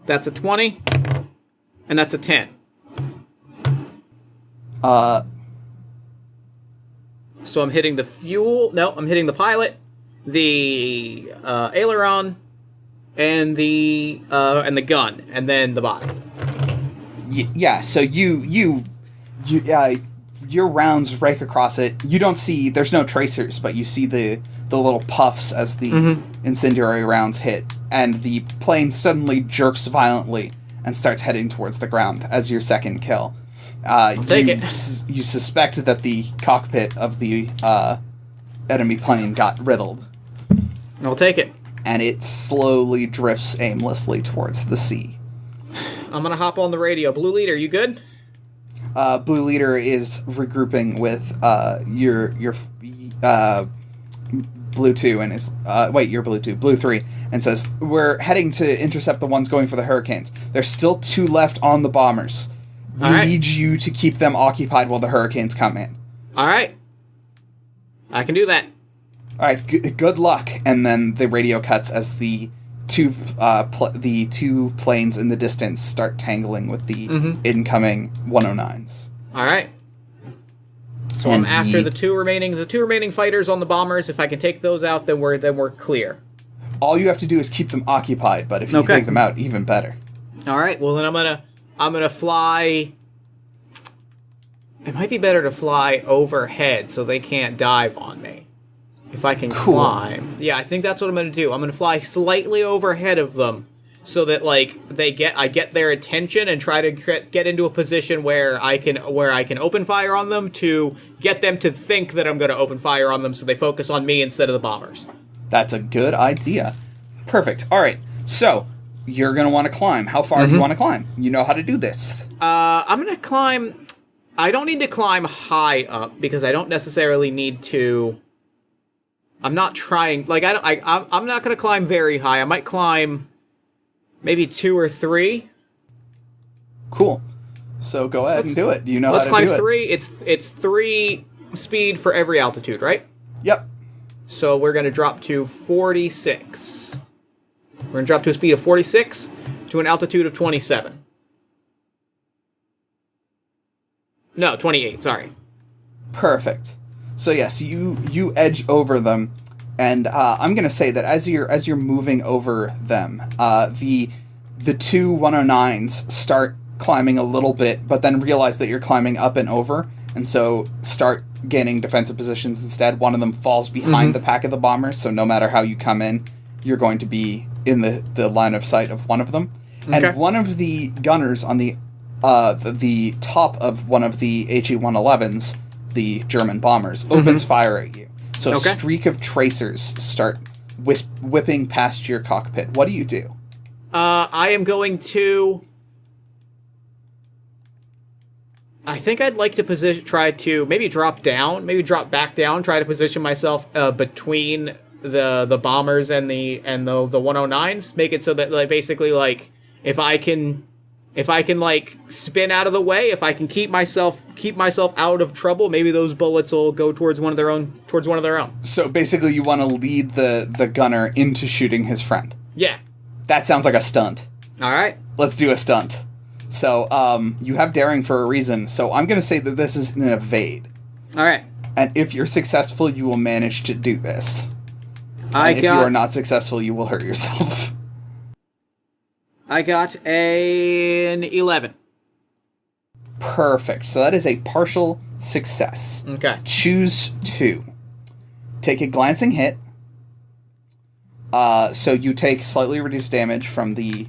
That's a 20. And that's a 10. So I'm hitting the fuel. No, I'm hitting the pilot, the aileron, and the gun, and then the body. Yeah. So your rounds rake across it. You don't see. There's no tracers, but you see the little puffs as the incendiary rounds hit, and the plane suddenly jerks violently and starts heading towards the ground as your second kill. Take it. You suspect that the cockpit of the enemy plane got riddled. I'll take it. And it slowly drifts aimlessly towards the sea. I'm gonna hop on the radio. Blue Leader, you good? Blue Leader is regrouping with your Blue 2 and is your Blue 2, Blue 3, and says, "We're heading to intercept the ones going for the Hurricanes. There's still 2 left on the bombers. We need you to keep them occupied while the Hurricanes come in." All right. I can do that. All right, good luck. And then the radio cuts as the two planes in the distance start tangling with the incoming 109s. All right. So I'm after the two remaining fighters on the bombers. If I can take those out, then we're clear. All you have to do is keep them occupied, but if you can take them out, even better. All right. Well, then I'm gonna fly. It might be better to fly overhead so they can't dive on me. If I can climb. Yeah, I think that's what I'm going to do. I'm going to fly slightly overhead of them so that like I get their attention and try to get into a position where I can open fire on them to get them to think that I'm going to open fire on them so they focus on me instead of the bombers. That's a good idea. Perfect. All right. So, you're going to want to climb. How far do you want to climb? You know how to do this. I'm going to climb. I don't need to climb high up because I don't necessarily need to. I'm not trying. Like I'm not going to climb very high. I might climb maybe 2 or 3. Cool. So go ahead and do it. Do you know how to do it? Let's climb 3. It's 3 speed for every altitude, right? Yep. So we're going to drop to 46. We're going to drop to a speed of 46 to an altitude of 27. No, 28, sorry. Perfect. So yes, you edge over them, and I'm going to say that as you're moving over them, the 2 109s start climbing a little bit, but then realize that you're climbing up and over, and so start gaining defensive positions instead. One of them falls behind the pack of the bombers, so no matter how you come in, you're going to be in the line of sight of one of them. Okay. And one of the gunners on the top of one of the HE-111s, the German bombers, opens fire at you. So a streak of tracers start whipping past your cockpit. What do you do? I am going to... I think I'd like to try to maybe drop back down, try to position myself between the bombers and the 109s. Make it so that like basically like if I can like spin out of the way, if I can keep myself out of trouble, maybe those bullets will go towards one of their own. So basically, you want to lead the gunner into shooting his friend. Yeah. That sounds like a stunt. All right. Let's do a stunt. So you have daring for a reason. So I'm going to say that this is an evade. All right. And if you're successful, you will manage to do this. If you are not successful, you will hurt yourself. I got an 11. Perfect. So that is a partial success. Okay. Choose 2. Take a glancing hit. So you take slightly reduced damage from the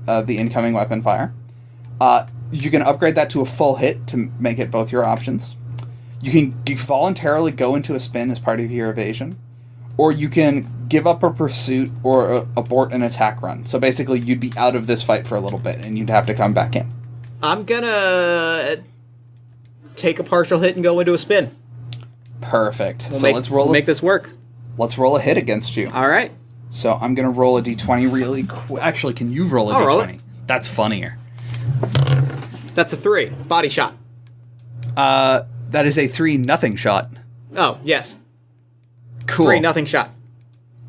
incoming weapon fire. You can upgrade that to a full hit to make it both your options. You voluntarily go into a spin as part of your evasion. Or you can give up a pursuit or abort an attack run. So basically, you'd be out of this fight for a little bit, and you'd have to come back in. I'm gonna take a partial hit and go into a spin. Perfect. We'll make this work. Let's roll a hit against you. All right. So I'm gonna roll a d20 really quick. Actually, can you roll a d20? Roll it. That's funnier. That's a 3. Body shot. That is a 3 nothing shot. Oh, yes. Cool. 3 nothing shot.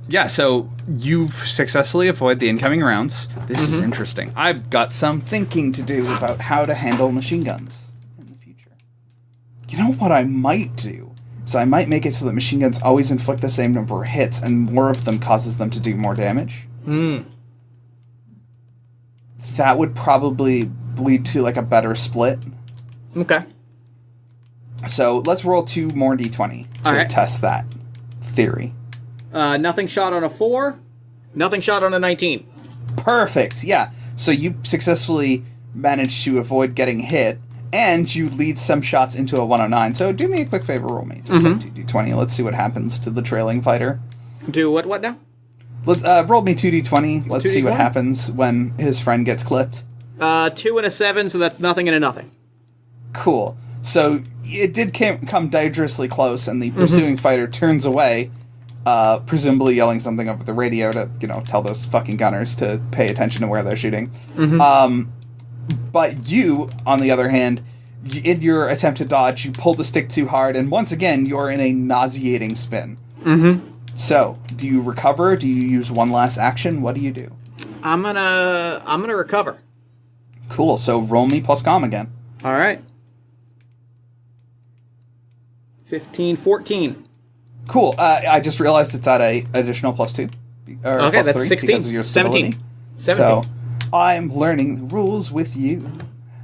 Yeah, so you've successfully avoided the incoming rounds. This is interesting. I've got some thinking to do about how to handle machine guns in the future. You know what I might do? Is I might make it so that machine guns always inflict the same number of hits, and more of them causes them to do more damage. That would probably lead to, like, a better split. Okay. So let's roll 2 more d20 to test that theory. Nothing shot on a 4. Nothing shot on a 19. Perfect. Yeah. So you successfully managed to avoid getting hit, and you lead some shots into a 109. So do me a quick favor, roll me just 2d20. Let's see what happens to the trailing fighter. Do what now? Let's roll me 2d20. Let's 2D20? See what happens when his friend gets clipped. 2 and a 7, so that's nothing and a nothing. Cool. So it did come dangerously close, and the pursuing fighter turns away, presumably yelling something over the radio to, tell those fucking gunners to pay attention to where they're shooting. But you, on the other hand, in your attempt to dodge, you pull the stick too hard, and once again, you're in a nauseating spin. So, do you recover? Do you use one last action? What do you do? I'm gonna recover. Cool. So roll me plus comm again. All right. 15, 14. Cool. I just realized it's at a additional +2. Okay, plus that's 3 16. because of your stability. 17. So I'm learning the rules with you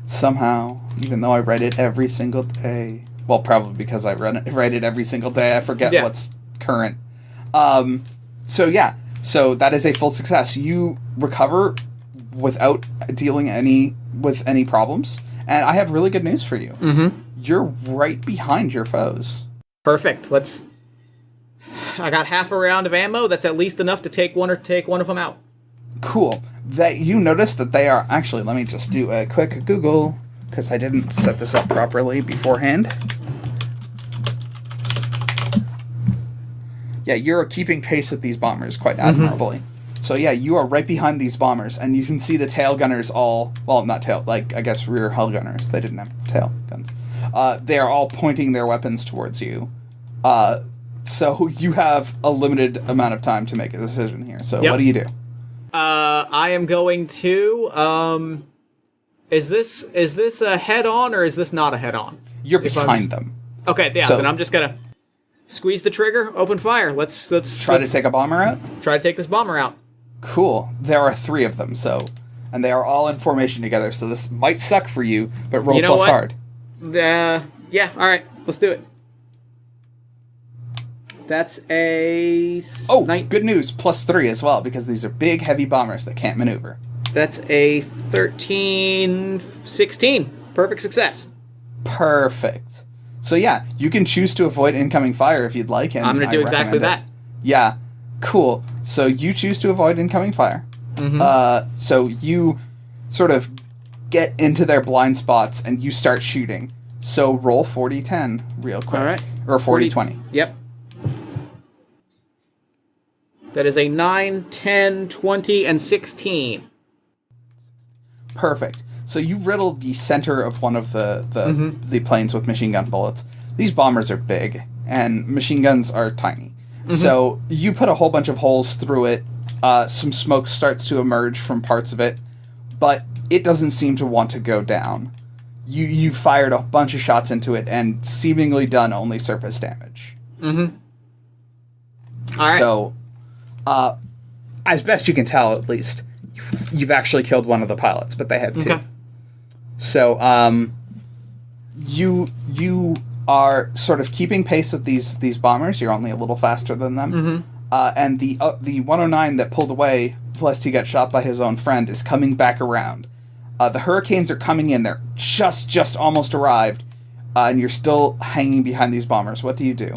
somehow, even though I write it every single day. Well, probably because I write it every single day. I forget what's current. So so that is a full success. You recover without dealing with any problems, and I have really good news for you. You're right behind your foes. Perfect. I got half a round of ammo. That's at least enough to take one of them out. Cool. That you notice that they are actually. Let me just do a quick Google because I didn't set this up properly beforehand. Yeah, you're keeping pace with these bombers quite admirably. So yeah, you are right behind these bombers, and you can see the tail gunners not tail, I guess rear hull gunners. They didn't have tail guns. They are all pointing their weapons towards you. So you have a limited amount of time to make a decision here. So what do you do? I am going to, is this a head-on, or is this not a head-on? You're behind them. Okay, yeah, then I'm just gonna squeeze the trigger, open fire. Let's try to take a bomber out? Try to take this bomber out. Cool. There are 3 of them, and they are all in formation together, so this might suck for you, but roll plus hard. Yeah, alright, let's do it. That's a... good news, +3 as well, because these are big, heavy bombers that can't maneuver. That's a 13, 16. Perfect success. Perfect. So yeah, you can choose to avoid incoming fire if you'd like, and I'm going to do exactly that. Yeah, cool. So you choose to avoid incoming fire. So you sort of get into their blind spots, and you start shooting. So roll 40-10 real quick. All right. Or 40-20. Yep. That is a 9, 10, 20, and 16. Perfect. So you riddle the center of one of the planes with machine gun bullets. These bombers are big, and machine guns are tiny. So you put a whole bunch of holes through it. Some smoke starts to emerge from parts of it, but it doesn't seem to want to go down. You fired a bunch of shots into it and seemingly done only surface damage. All right. So, as best you can tell, at least, you've actually killed one of the pilots, but they have 2. Okay. So, you are sort of keeping pace with these bombers. You're only a little faster than them. And the 109 that pulled away, lest he get shot by his own friend, is coming back around. The Hurricanes are coming in. They're just almost arrived. And you're still hanging behind these bombers. What do you do?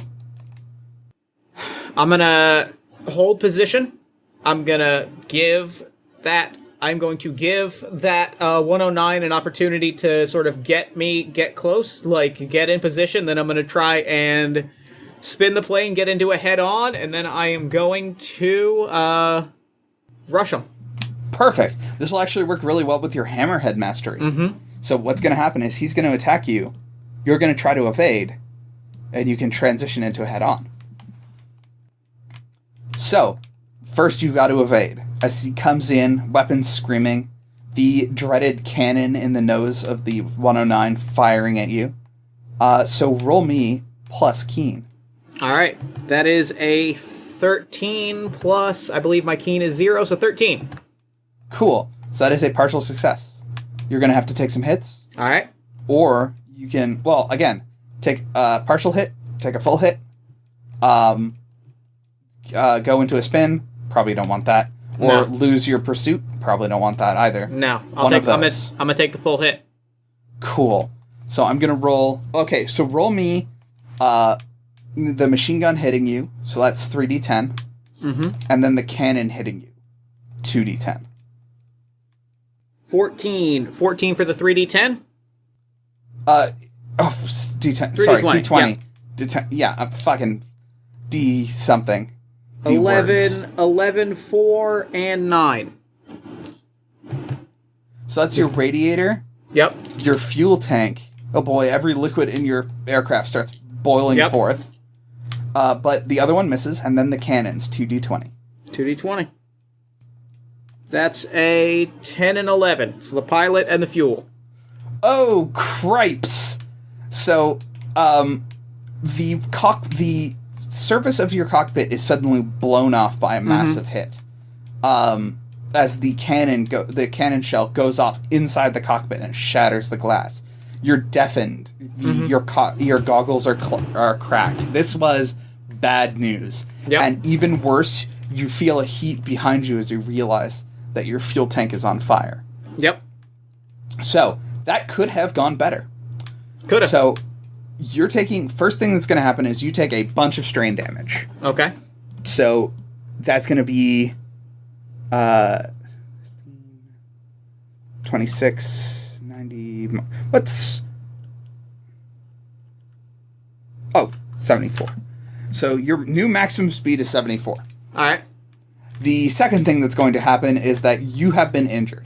I'm going to hold position. I'm going to give that 109 an opportunity to sort of get close, like get in position. Then I'm going to try and spin the plane, get into a head-on, and then I am going to rush him. Perfect. This will actually work really well with your hammerhead mastery. So what's going to happen is he's going to attack you. You're going to try to evade, and you can transition into a head-on. So, First, you got to evade. As he comes in, weapons screaming, the dreaded cannon in the nose of the 109 firing at you. So roll me plus keen. All right. That is a 13 plus, I believe my keen is 0, so 13. Cool. So that is a partial success. You're going to have to take some hits. All right. Or you can, well, again, take a partial hit, take a full hit, go into a spin. Probably don't want that. Or lose your pursuit. Probably don't want that either. No. I'm gonna take the full hit. Cool. So I'm gonna roll. Okay, so roll me the machine gun hitting you, so that's 3d10. Mm-hmm. And then the cannon hitting you, 2d10. 14 for the 3d10? D10. Sorry, D20. Yeah. D10. Yeah, I'm fucking D something. 11, 4, and 9. So that's your radiator. Yep. Your fuel tank. Oh boy, every liquid in your aircraft starts boiling forth. But the other one misses, and then the cannons, 2d20. 2d20. That's a 10 and 11. So the pilot and the fuel. Oh, cripes! So, the surface of your cockpit is suddenly blown off by a massive hit. As the cannon shell goes off inside the cockpit and shatters the glass. You're deafened. Your goggles are cracked. This was bad news. Yep. And even worse, you feel a heat behind you as you realize that your fuel tank is on fire. Yep. So, that could have gone better. Could have. So, you're taking... First thing that's going to happen is you take a bunch of strain damage. Okay. So, that's going to be... 26, 90... What's... Oh, 74. So, your new maximum speed is 74. All right. The second thing that's going to happen is that you have been injured.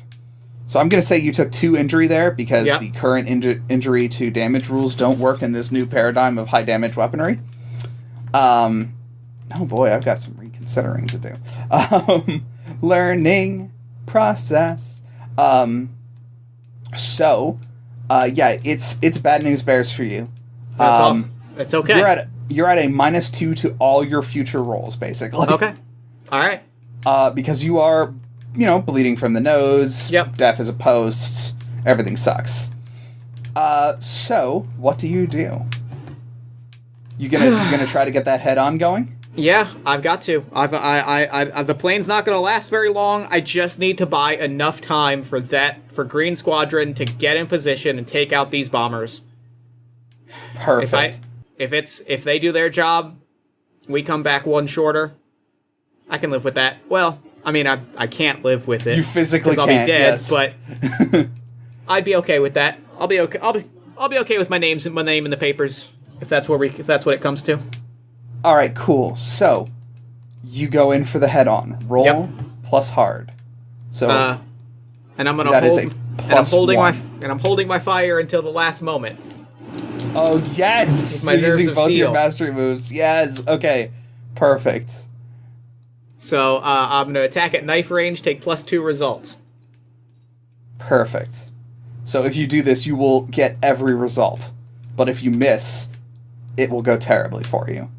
So I'm going to say you took 2 injury there because the current injury to damage rules don't work in this new paradigm of high damage weaponry. Oh boy, I've got some reconsidering to do. Learning process. It's bad news bears for you. It's okay. You're at a -2 to all your future rolls, basically. Okay. All right. Because you are, bleeding from the nose, deaf as a post, everything sucks. So, what do? You gonna try to get that head-on going? Yeah, I've got to. The plane's not gonna last very long. I just need to buy enough time for Green Squadron to get in position and take out these bombers. Perfect. If they do their job, we come back one shorter. I can live with that. Well, I mean, I can't live with it. You physically can't. I'll be dead, yes. But I'd be okay with that. I'll be okay. I'll be okay with my name in the papers if that's what it comes to. All right, cool. So you go in for the head-on roll plus hard. So and I'm gonna that hold. Is a plus I'm holding my fire until the last moment. Oh yes, You're using both steel. Your mastery moves. Yes. Okay. Perfect. So, I'm going to attack at knife range, take +2 results. Perfect. So if you do this, you will get every result. But if you miss, it will go terribly for you.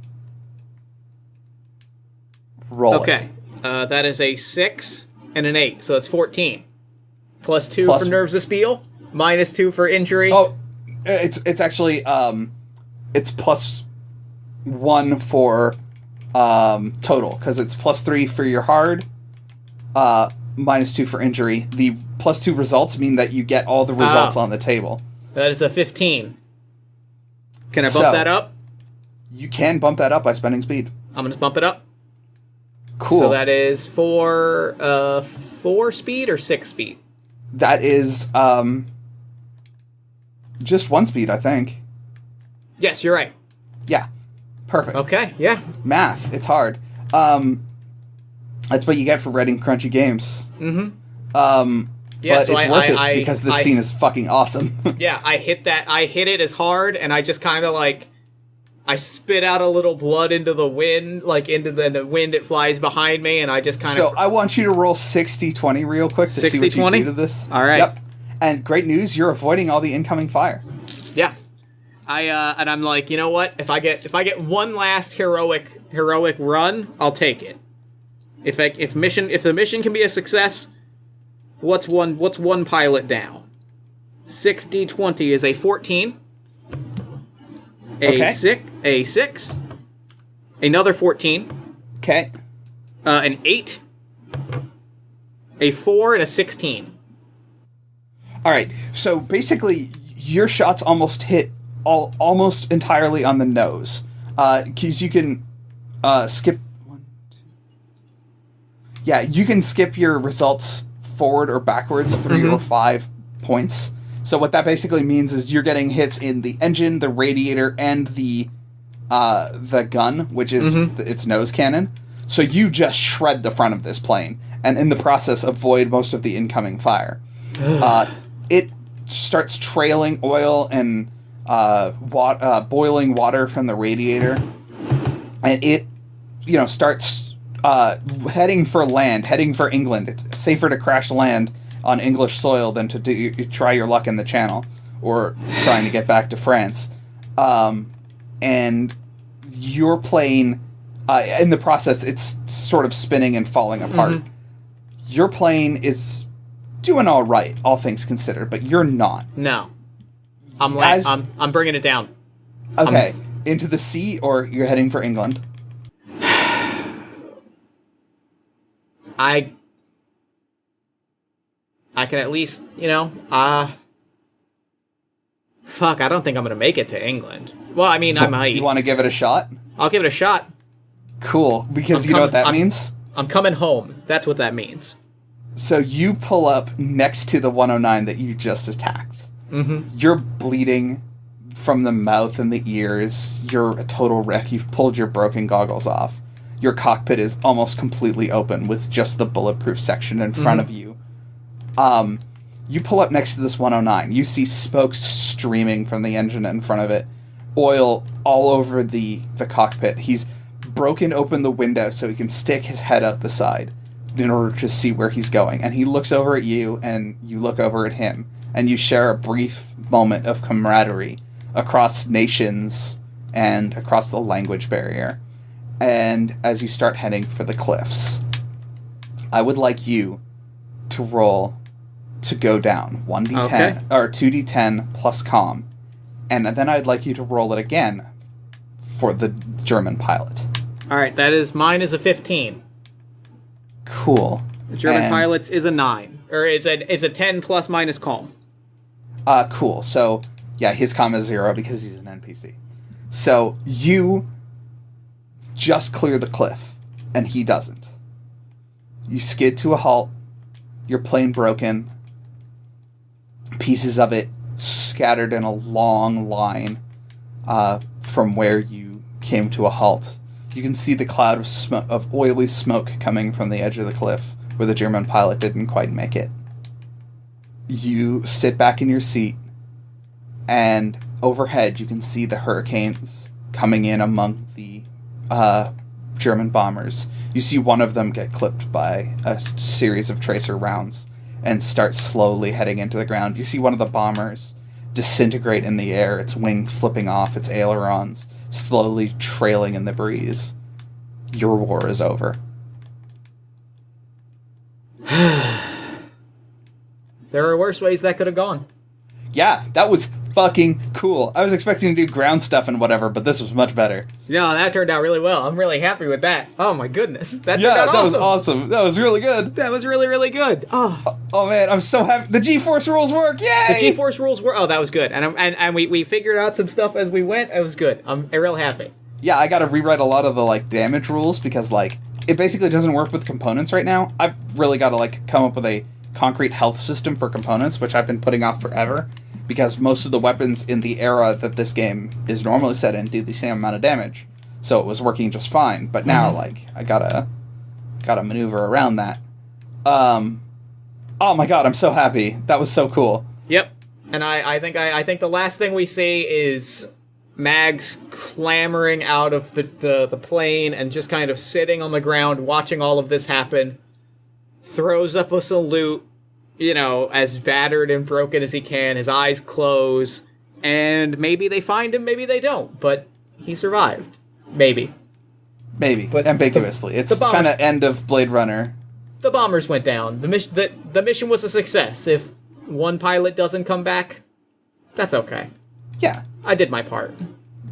Roll Okay. That is a 6 and an 8, so that's 14. +2 for Nerves of Steel, -2 for injury. Oh, it's actually, it's +1 for... total, because it's +3 for your hard, -2 for injury. The +2 results mean that you get all the results on the table. That is a 15. Can I bump that up? You can bump that up by spending speed. I'm going to bump it up. Cool. So that is 4 speed or 6 speed? That is, just 1 speed, I think. Yes, you're right. Yeah. Perfect. Okay, yeah. Math, it's hard. That's what you get for writing crunchy games. Mm-hmm. Yeah, but so it's worth it because this scene is fucking awesome. Yeah, I hit it as hard, and I just kind of I spit out a little blood into the wind, like into the wind. It flies behind me, and I just kind of. So I want you to roll 60-20 real quick to see what you do to this. All right. Yep. And great news, you're avoiding all the incoming fire. Yeah. And I'm like, you know what? If I get one last heroic run, I'll take it. If the mission can be a success, what's one pilot down? 60-20 is a 14. A 6, another 14. Okay. An 8, a 4, and a 16. All right. So basically, your shots almost hit almost entirely on the nose, because you can skip. Yeah, you can skip your results forward or backwards 3 or 5 points. So what that basically means is you're getting hits in the engine, the radiator, and the gun, which is its nose cannon. So you just shred the front of this plane, and in the process avoid most of the incoming fire. It starts trailing oil and boiling water from the radiator, and it starts heading for land, heading for England. It's safer to crash land on English soil than to try your luck in the Channel or trying to get back to France. And your plane, in the process, it's sort of spinning and falling apart. Your plane is doing all right, all things considered, but you're not. No. I'm bringing it down. Okay. Into the sea, or you're heading for England? I can at least, fuck, I don't think I'm going to make it to England. Well, I mean, I might. You want to give it a shot? I'll give it a shot. Cool, because you know what that means? I'm coming home. That's what that means. So you pull up next to the 109 that you just attacked. You're bleeding from the mouth and the ears. You're a total wreck. You've pulled your broken goggles off. Your cockpit is almost completely open with just the bulletproof section in front of you. You pull up next to this 109. You see smoke streaming from the engine in front of it. Oil all over the cockpit. He's broken open the window so he can stick his head out the side in order to see where he's going. And he looks over at you, and you look over at him. And you share a brief moment of camaraderie across nations and across the language barrier. And as you start heading for the cliffs, I would like you to roll to go down 1d10 or 2d10 plus comm, and then I'd like you to roll it again for the German pilot. All right, mine is a 15. Cool. The German pilot's is a 9, or is a 10 plus minus comm. Cool. So yeah, his comm is 0 because he's an NPC. So you just clear the cliff, and he doesn't. You skid to a halt. Your plane broken. Pieces of it scattered in a long line from where you came to a halt. You can see the cloud of smoke, of oily smoke coming from the edge of the cliff where the German pilot didn't quite make it. You sit back in your seat, and overhead you can see the hurricanes coming in among the German bombers. You see one of them get clipped by a series of tracer rounds and start slowly heading into the ground. You see one of the bombers disintegrate in the air, its wing flipping off, its ailerons slowly trailing in the breeze. Your war is over. There are worse ways that could have gone. Yeah, that was fucking cool. I was expecting to do ground stuff and whatever, but this was much better. No, that turned out really well. I'm really happy with that. Oh my goodness. That turned out awesome. That was awesome. That was really good. That was really, really good. Oh man, I'm so happy. The G-Force rules work. Yay! The G-Force rules work. Oh, that was good. And we figured out some stuff as we went. It was good. I'm real happy. Yeah, I gotta rewrite a lot of the damage rules because it basically doesn't work with components right now. I've really gotta come up with a concrete health system for components, which I've been putting off forever. Because most of the weapons in the era that this game is normally set in do the same amount of damage. So it was working just fine. But now, I gotta maneuver around that. Oh my god, I'm so happy. That was so cool. Yep. And I think the last thing we see is Mags clambering out of the plane and just kind of sitting on the ground watching all of this happen, throws up a salute, as battered and broken as he can, his eyes close, and maybe they find him, maybe they don't, but he survived. Maybe, but ambiguously. It's kind of end of Blade Runner. The bombers went down. The mission was a success. If one pilot doesn't come back, that's okay. Yeah. I did my part.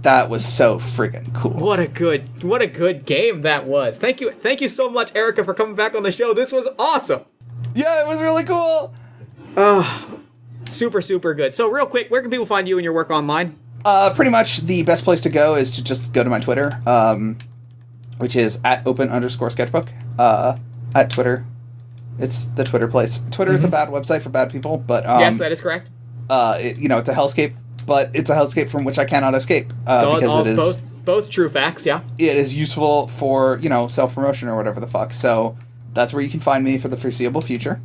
That was so friggin' cool. What a good game that was. Thank you so much, Erika, for coming back on the show. This was awesome. Yeah, it was really cool. Super, super good. So real quick, where can people find you and your work online? Pretty much the best place to go is to just go to my Twitter, which is at @open_sketchbook. At Twitter. It's the Twitter place. Twitter is a bad website for bad people, but... yes, that is correct. It's a hellscape, but it's a hellscape from which I cannot escape. Because it is... Both true facts, yeah. It is useful for, self-promotion or whatever the fuck. So that's where you can find me for the foreseeable future.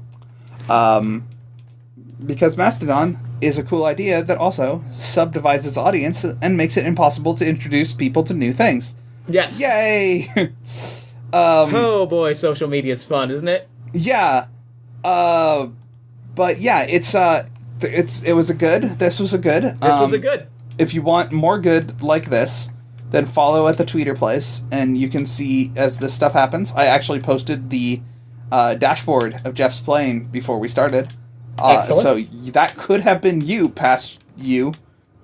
Because Mastodon is a cool idea that also subdivides its audience and makes it impossible to introduce people to new things. Yes. Yay! Oh boy, social media is fun, isn't it? Yeah. But yeah, this was a good. This was a good. If you want more good like this, then follow at the Tweeter place, and you can see as this stuff happens. I actually posted the dashboard of Jeff's playing before we started. Excellent. So that could have been you, past you.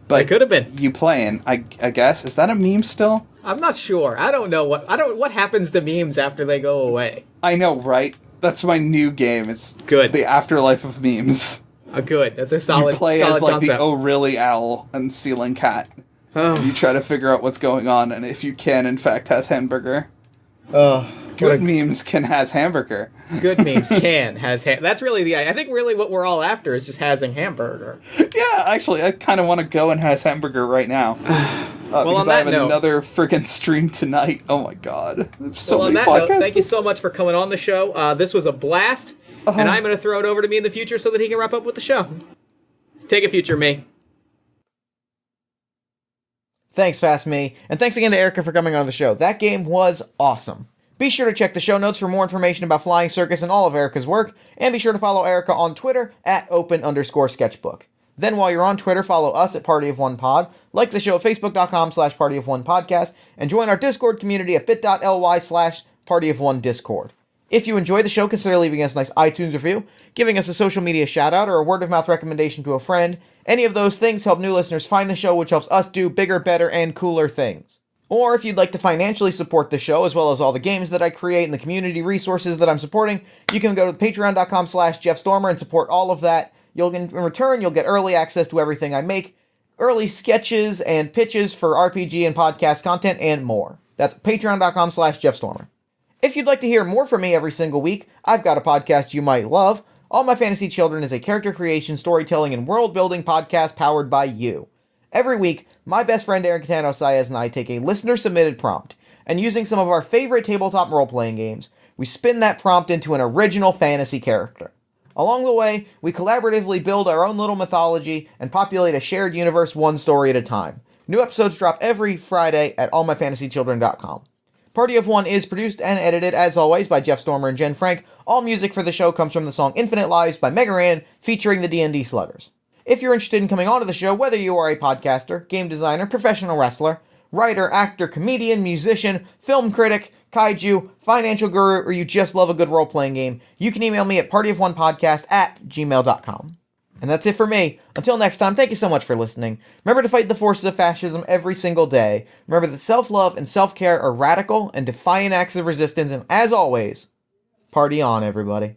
But it could have been you playing. I guess, is that a meme still? I'm not sure. I don't know what happens to memes after they go away. I know, right? That's my new game. It's good. The afterlife of memes. Good. That's a solid. You play solid as like concept. the oh really owl and ceiling cat. And you try to figure out what's going on, and if you can, in fact, has hamburger. Good memes can has hamburger. Good memes can has That's really I think really what we're all after is just having hamburger. Yeah, actually, I kind of want to go and has hamburger right now. Well, because on that I have note, another freaking stream tonight. Oh my god. So well, on many that podcasts. note, thank you so much for coming on the show. This was a blast, and I'm going to throw it over to me in the future so that he can wrap up with the show. Take a future me. Thanks, Past Me, and thanks again to Erika for coming on the show. That game was awesome. Be sure to check the show notes for more information about Flying Circus and all of Erika's work, and be sure to follow Erika on Twitter at @open_sketchbook. Then while you're on Twitter, follow us at Party of One Pod, like the show at facebook.com/partyofonepodcast, and join our Discord community at bit.ly/partyofonediscord. If you enjoy the show, consider leaving us a nice iTunes review, giving us a social media shout out, or a word of mouth recommendation to a friend. Any of those things help new listeners find the show, which helps us do bigger, better, and cooler things. Or if you'd like to financially support the show, as well as all the games that I create and the community resources that I'm supporting, you can go to patreon.com/JeffStormer and support all of that. In return, you'll get early access to everything I make, early sketches and pitches for RPG and podcast content, and more. That's patreon.com/JeffStormer. If you'd like to hear more from me every single week, I've got a podcast you might love. All My Fantasy Children is a character creation, storytelling, and world-building podcast powered by you. Every week, my best friend Erika Saez and I take a listener-submitted prompt, and using some of our favorite tabletop role-playing games, we spin that prompt into an original fantasy character. Along the way, we collaboratively build our own little mythology and populate a shared universe one story at a time. New episodes drop every Friday at allmyfantasychildren.com. Party of One is produced and edited, as always, by Jeff Stormer and Jen Frank. All music for the show comes from the song Infinite Lives by Mega Ran, featuring the D&D Sluggers. If you're interested in coming onto the show, whether you are a podcaster, game designer, professional wrestler, writer, actor, comedian, musician, film critic, kaiju, financial guru, or you just love a good role-playing game, you can email me at partyofonepodcast@gmail.com. And that's it for me. Until next time, thank you so much for listening. Remember to fight the forces of fascism every single day. Remember that self-love and self-care are radical and defiant acts of resistance. And as always, party on, everybody.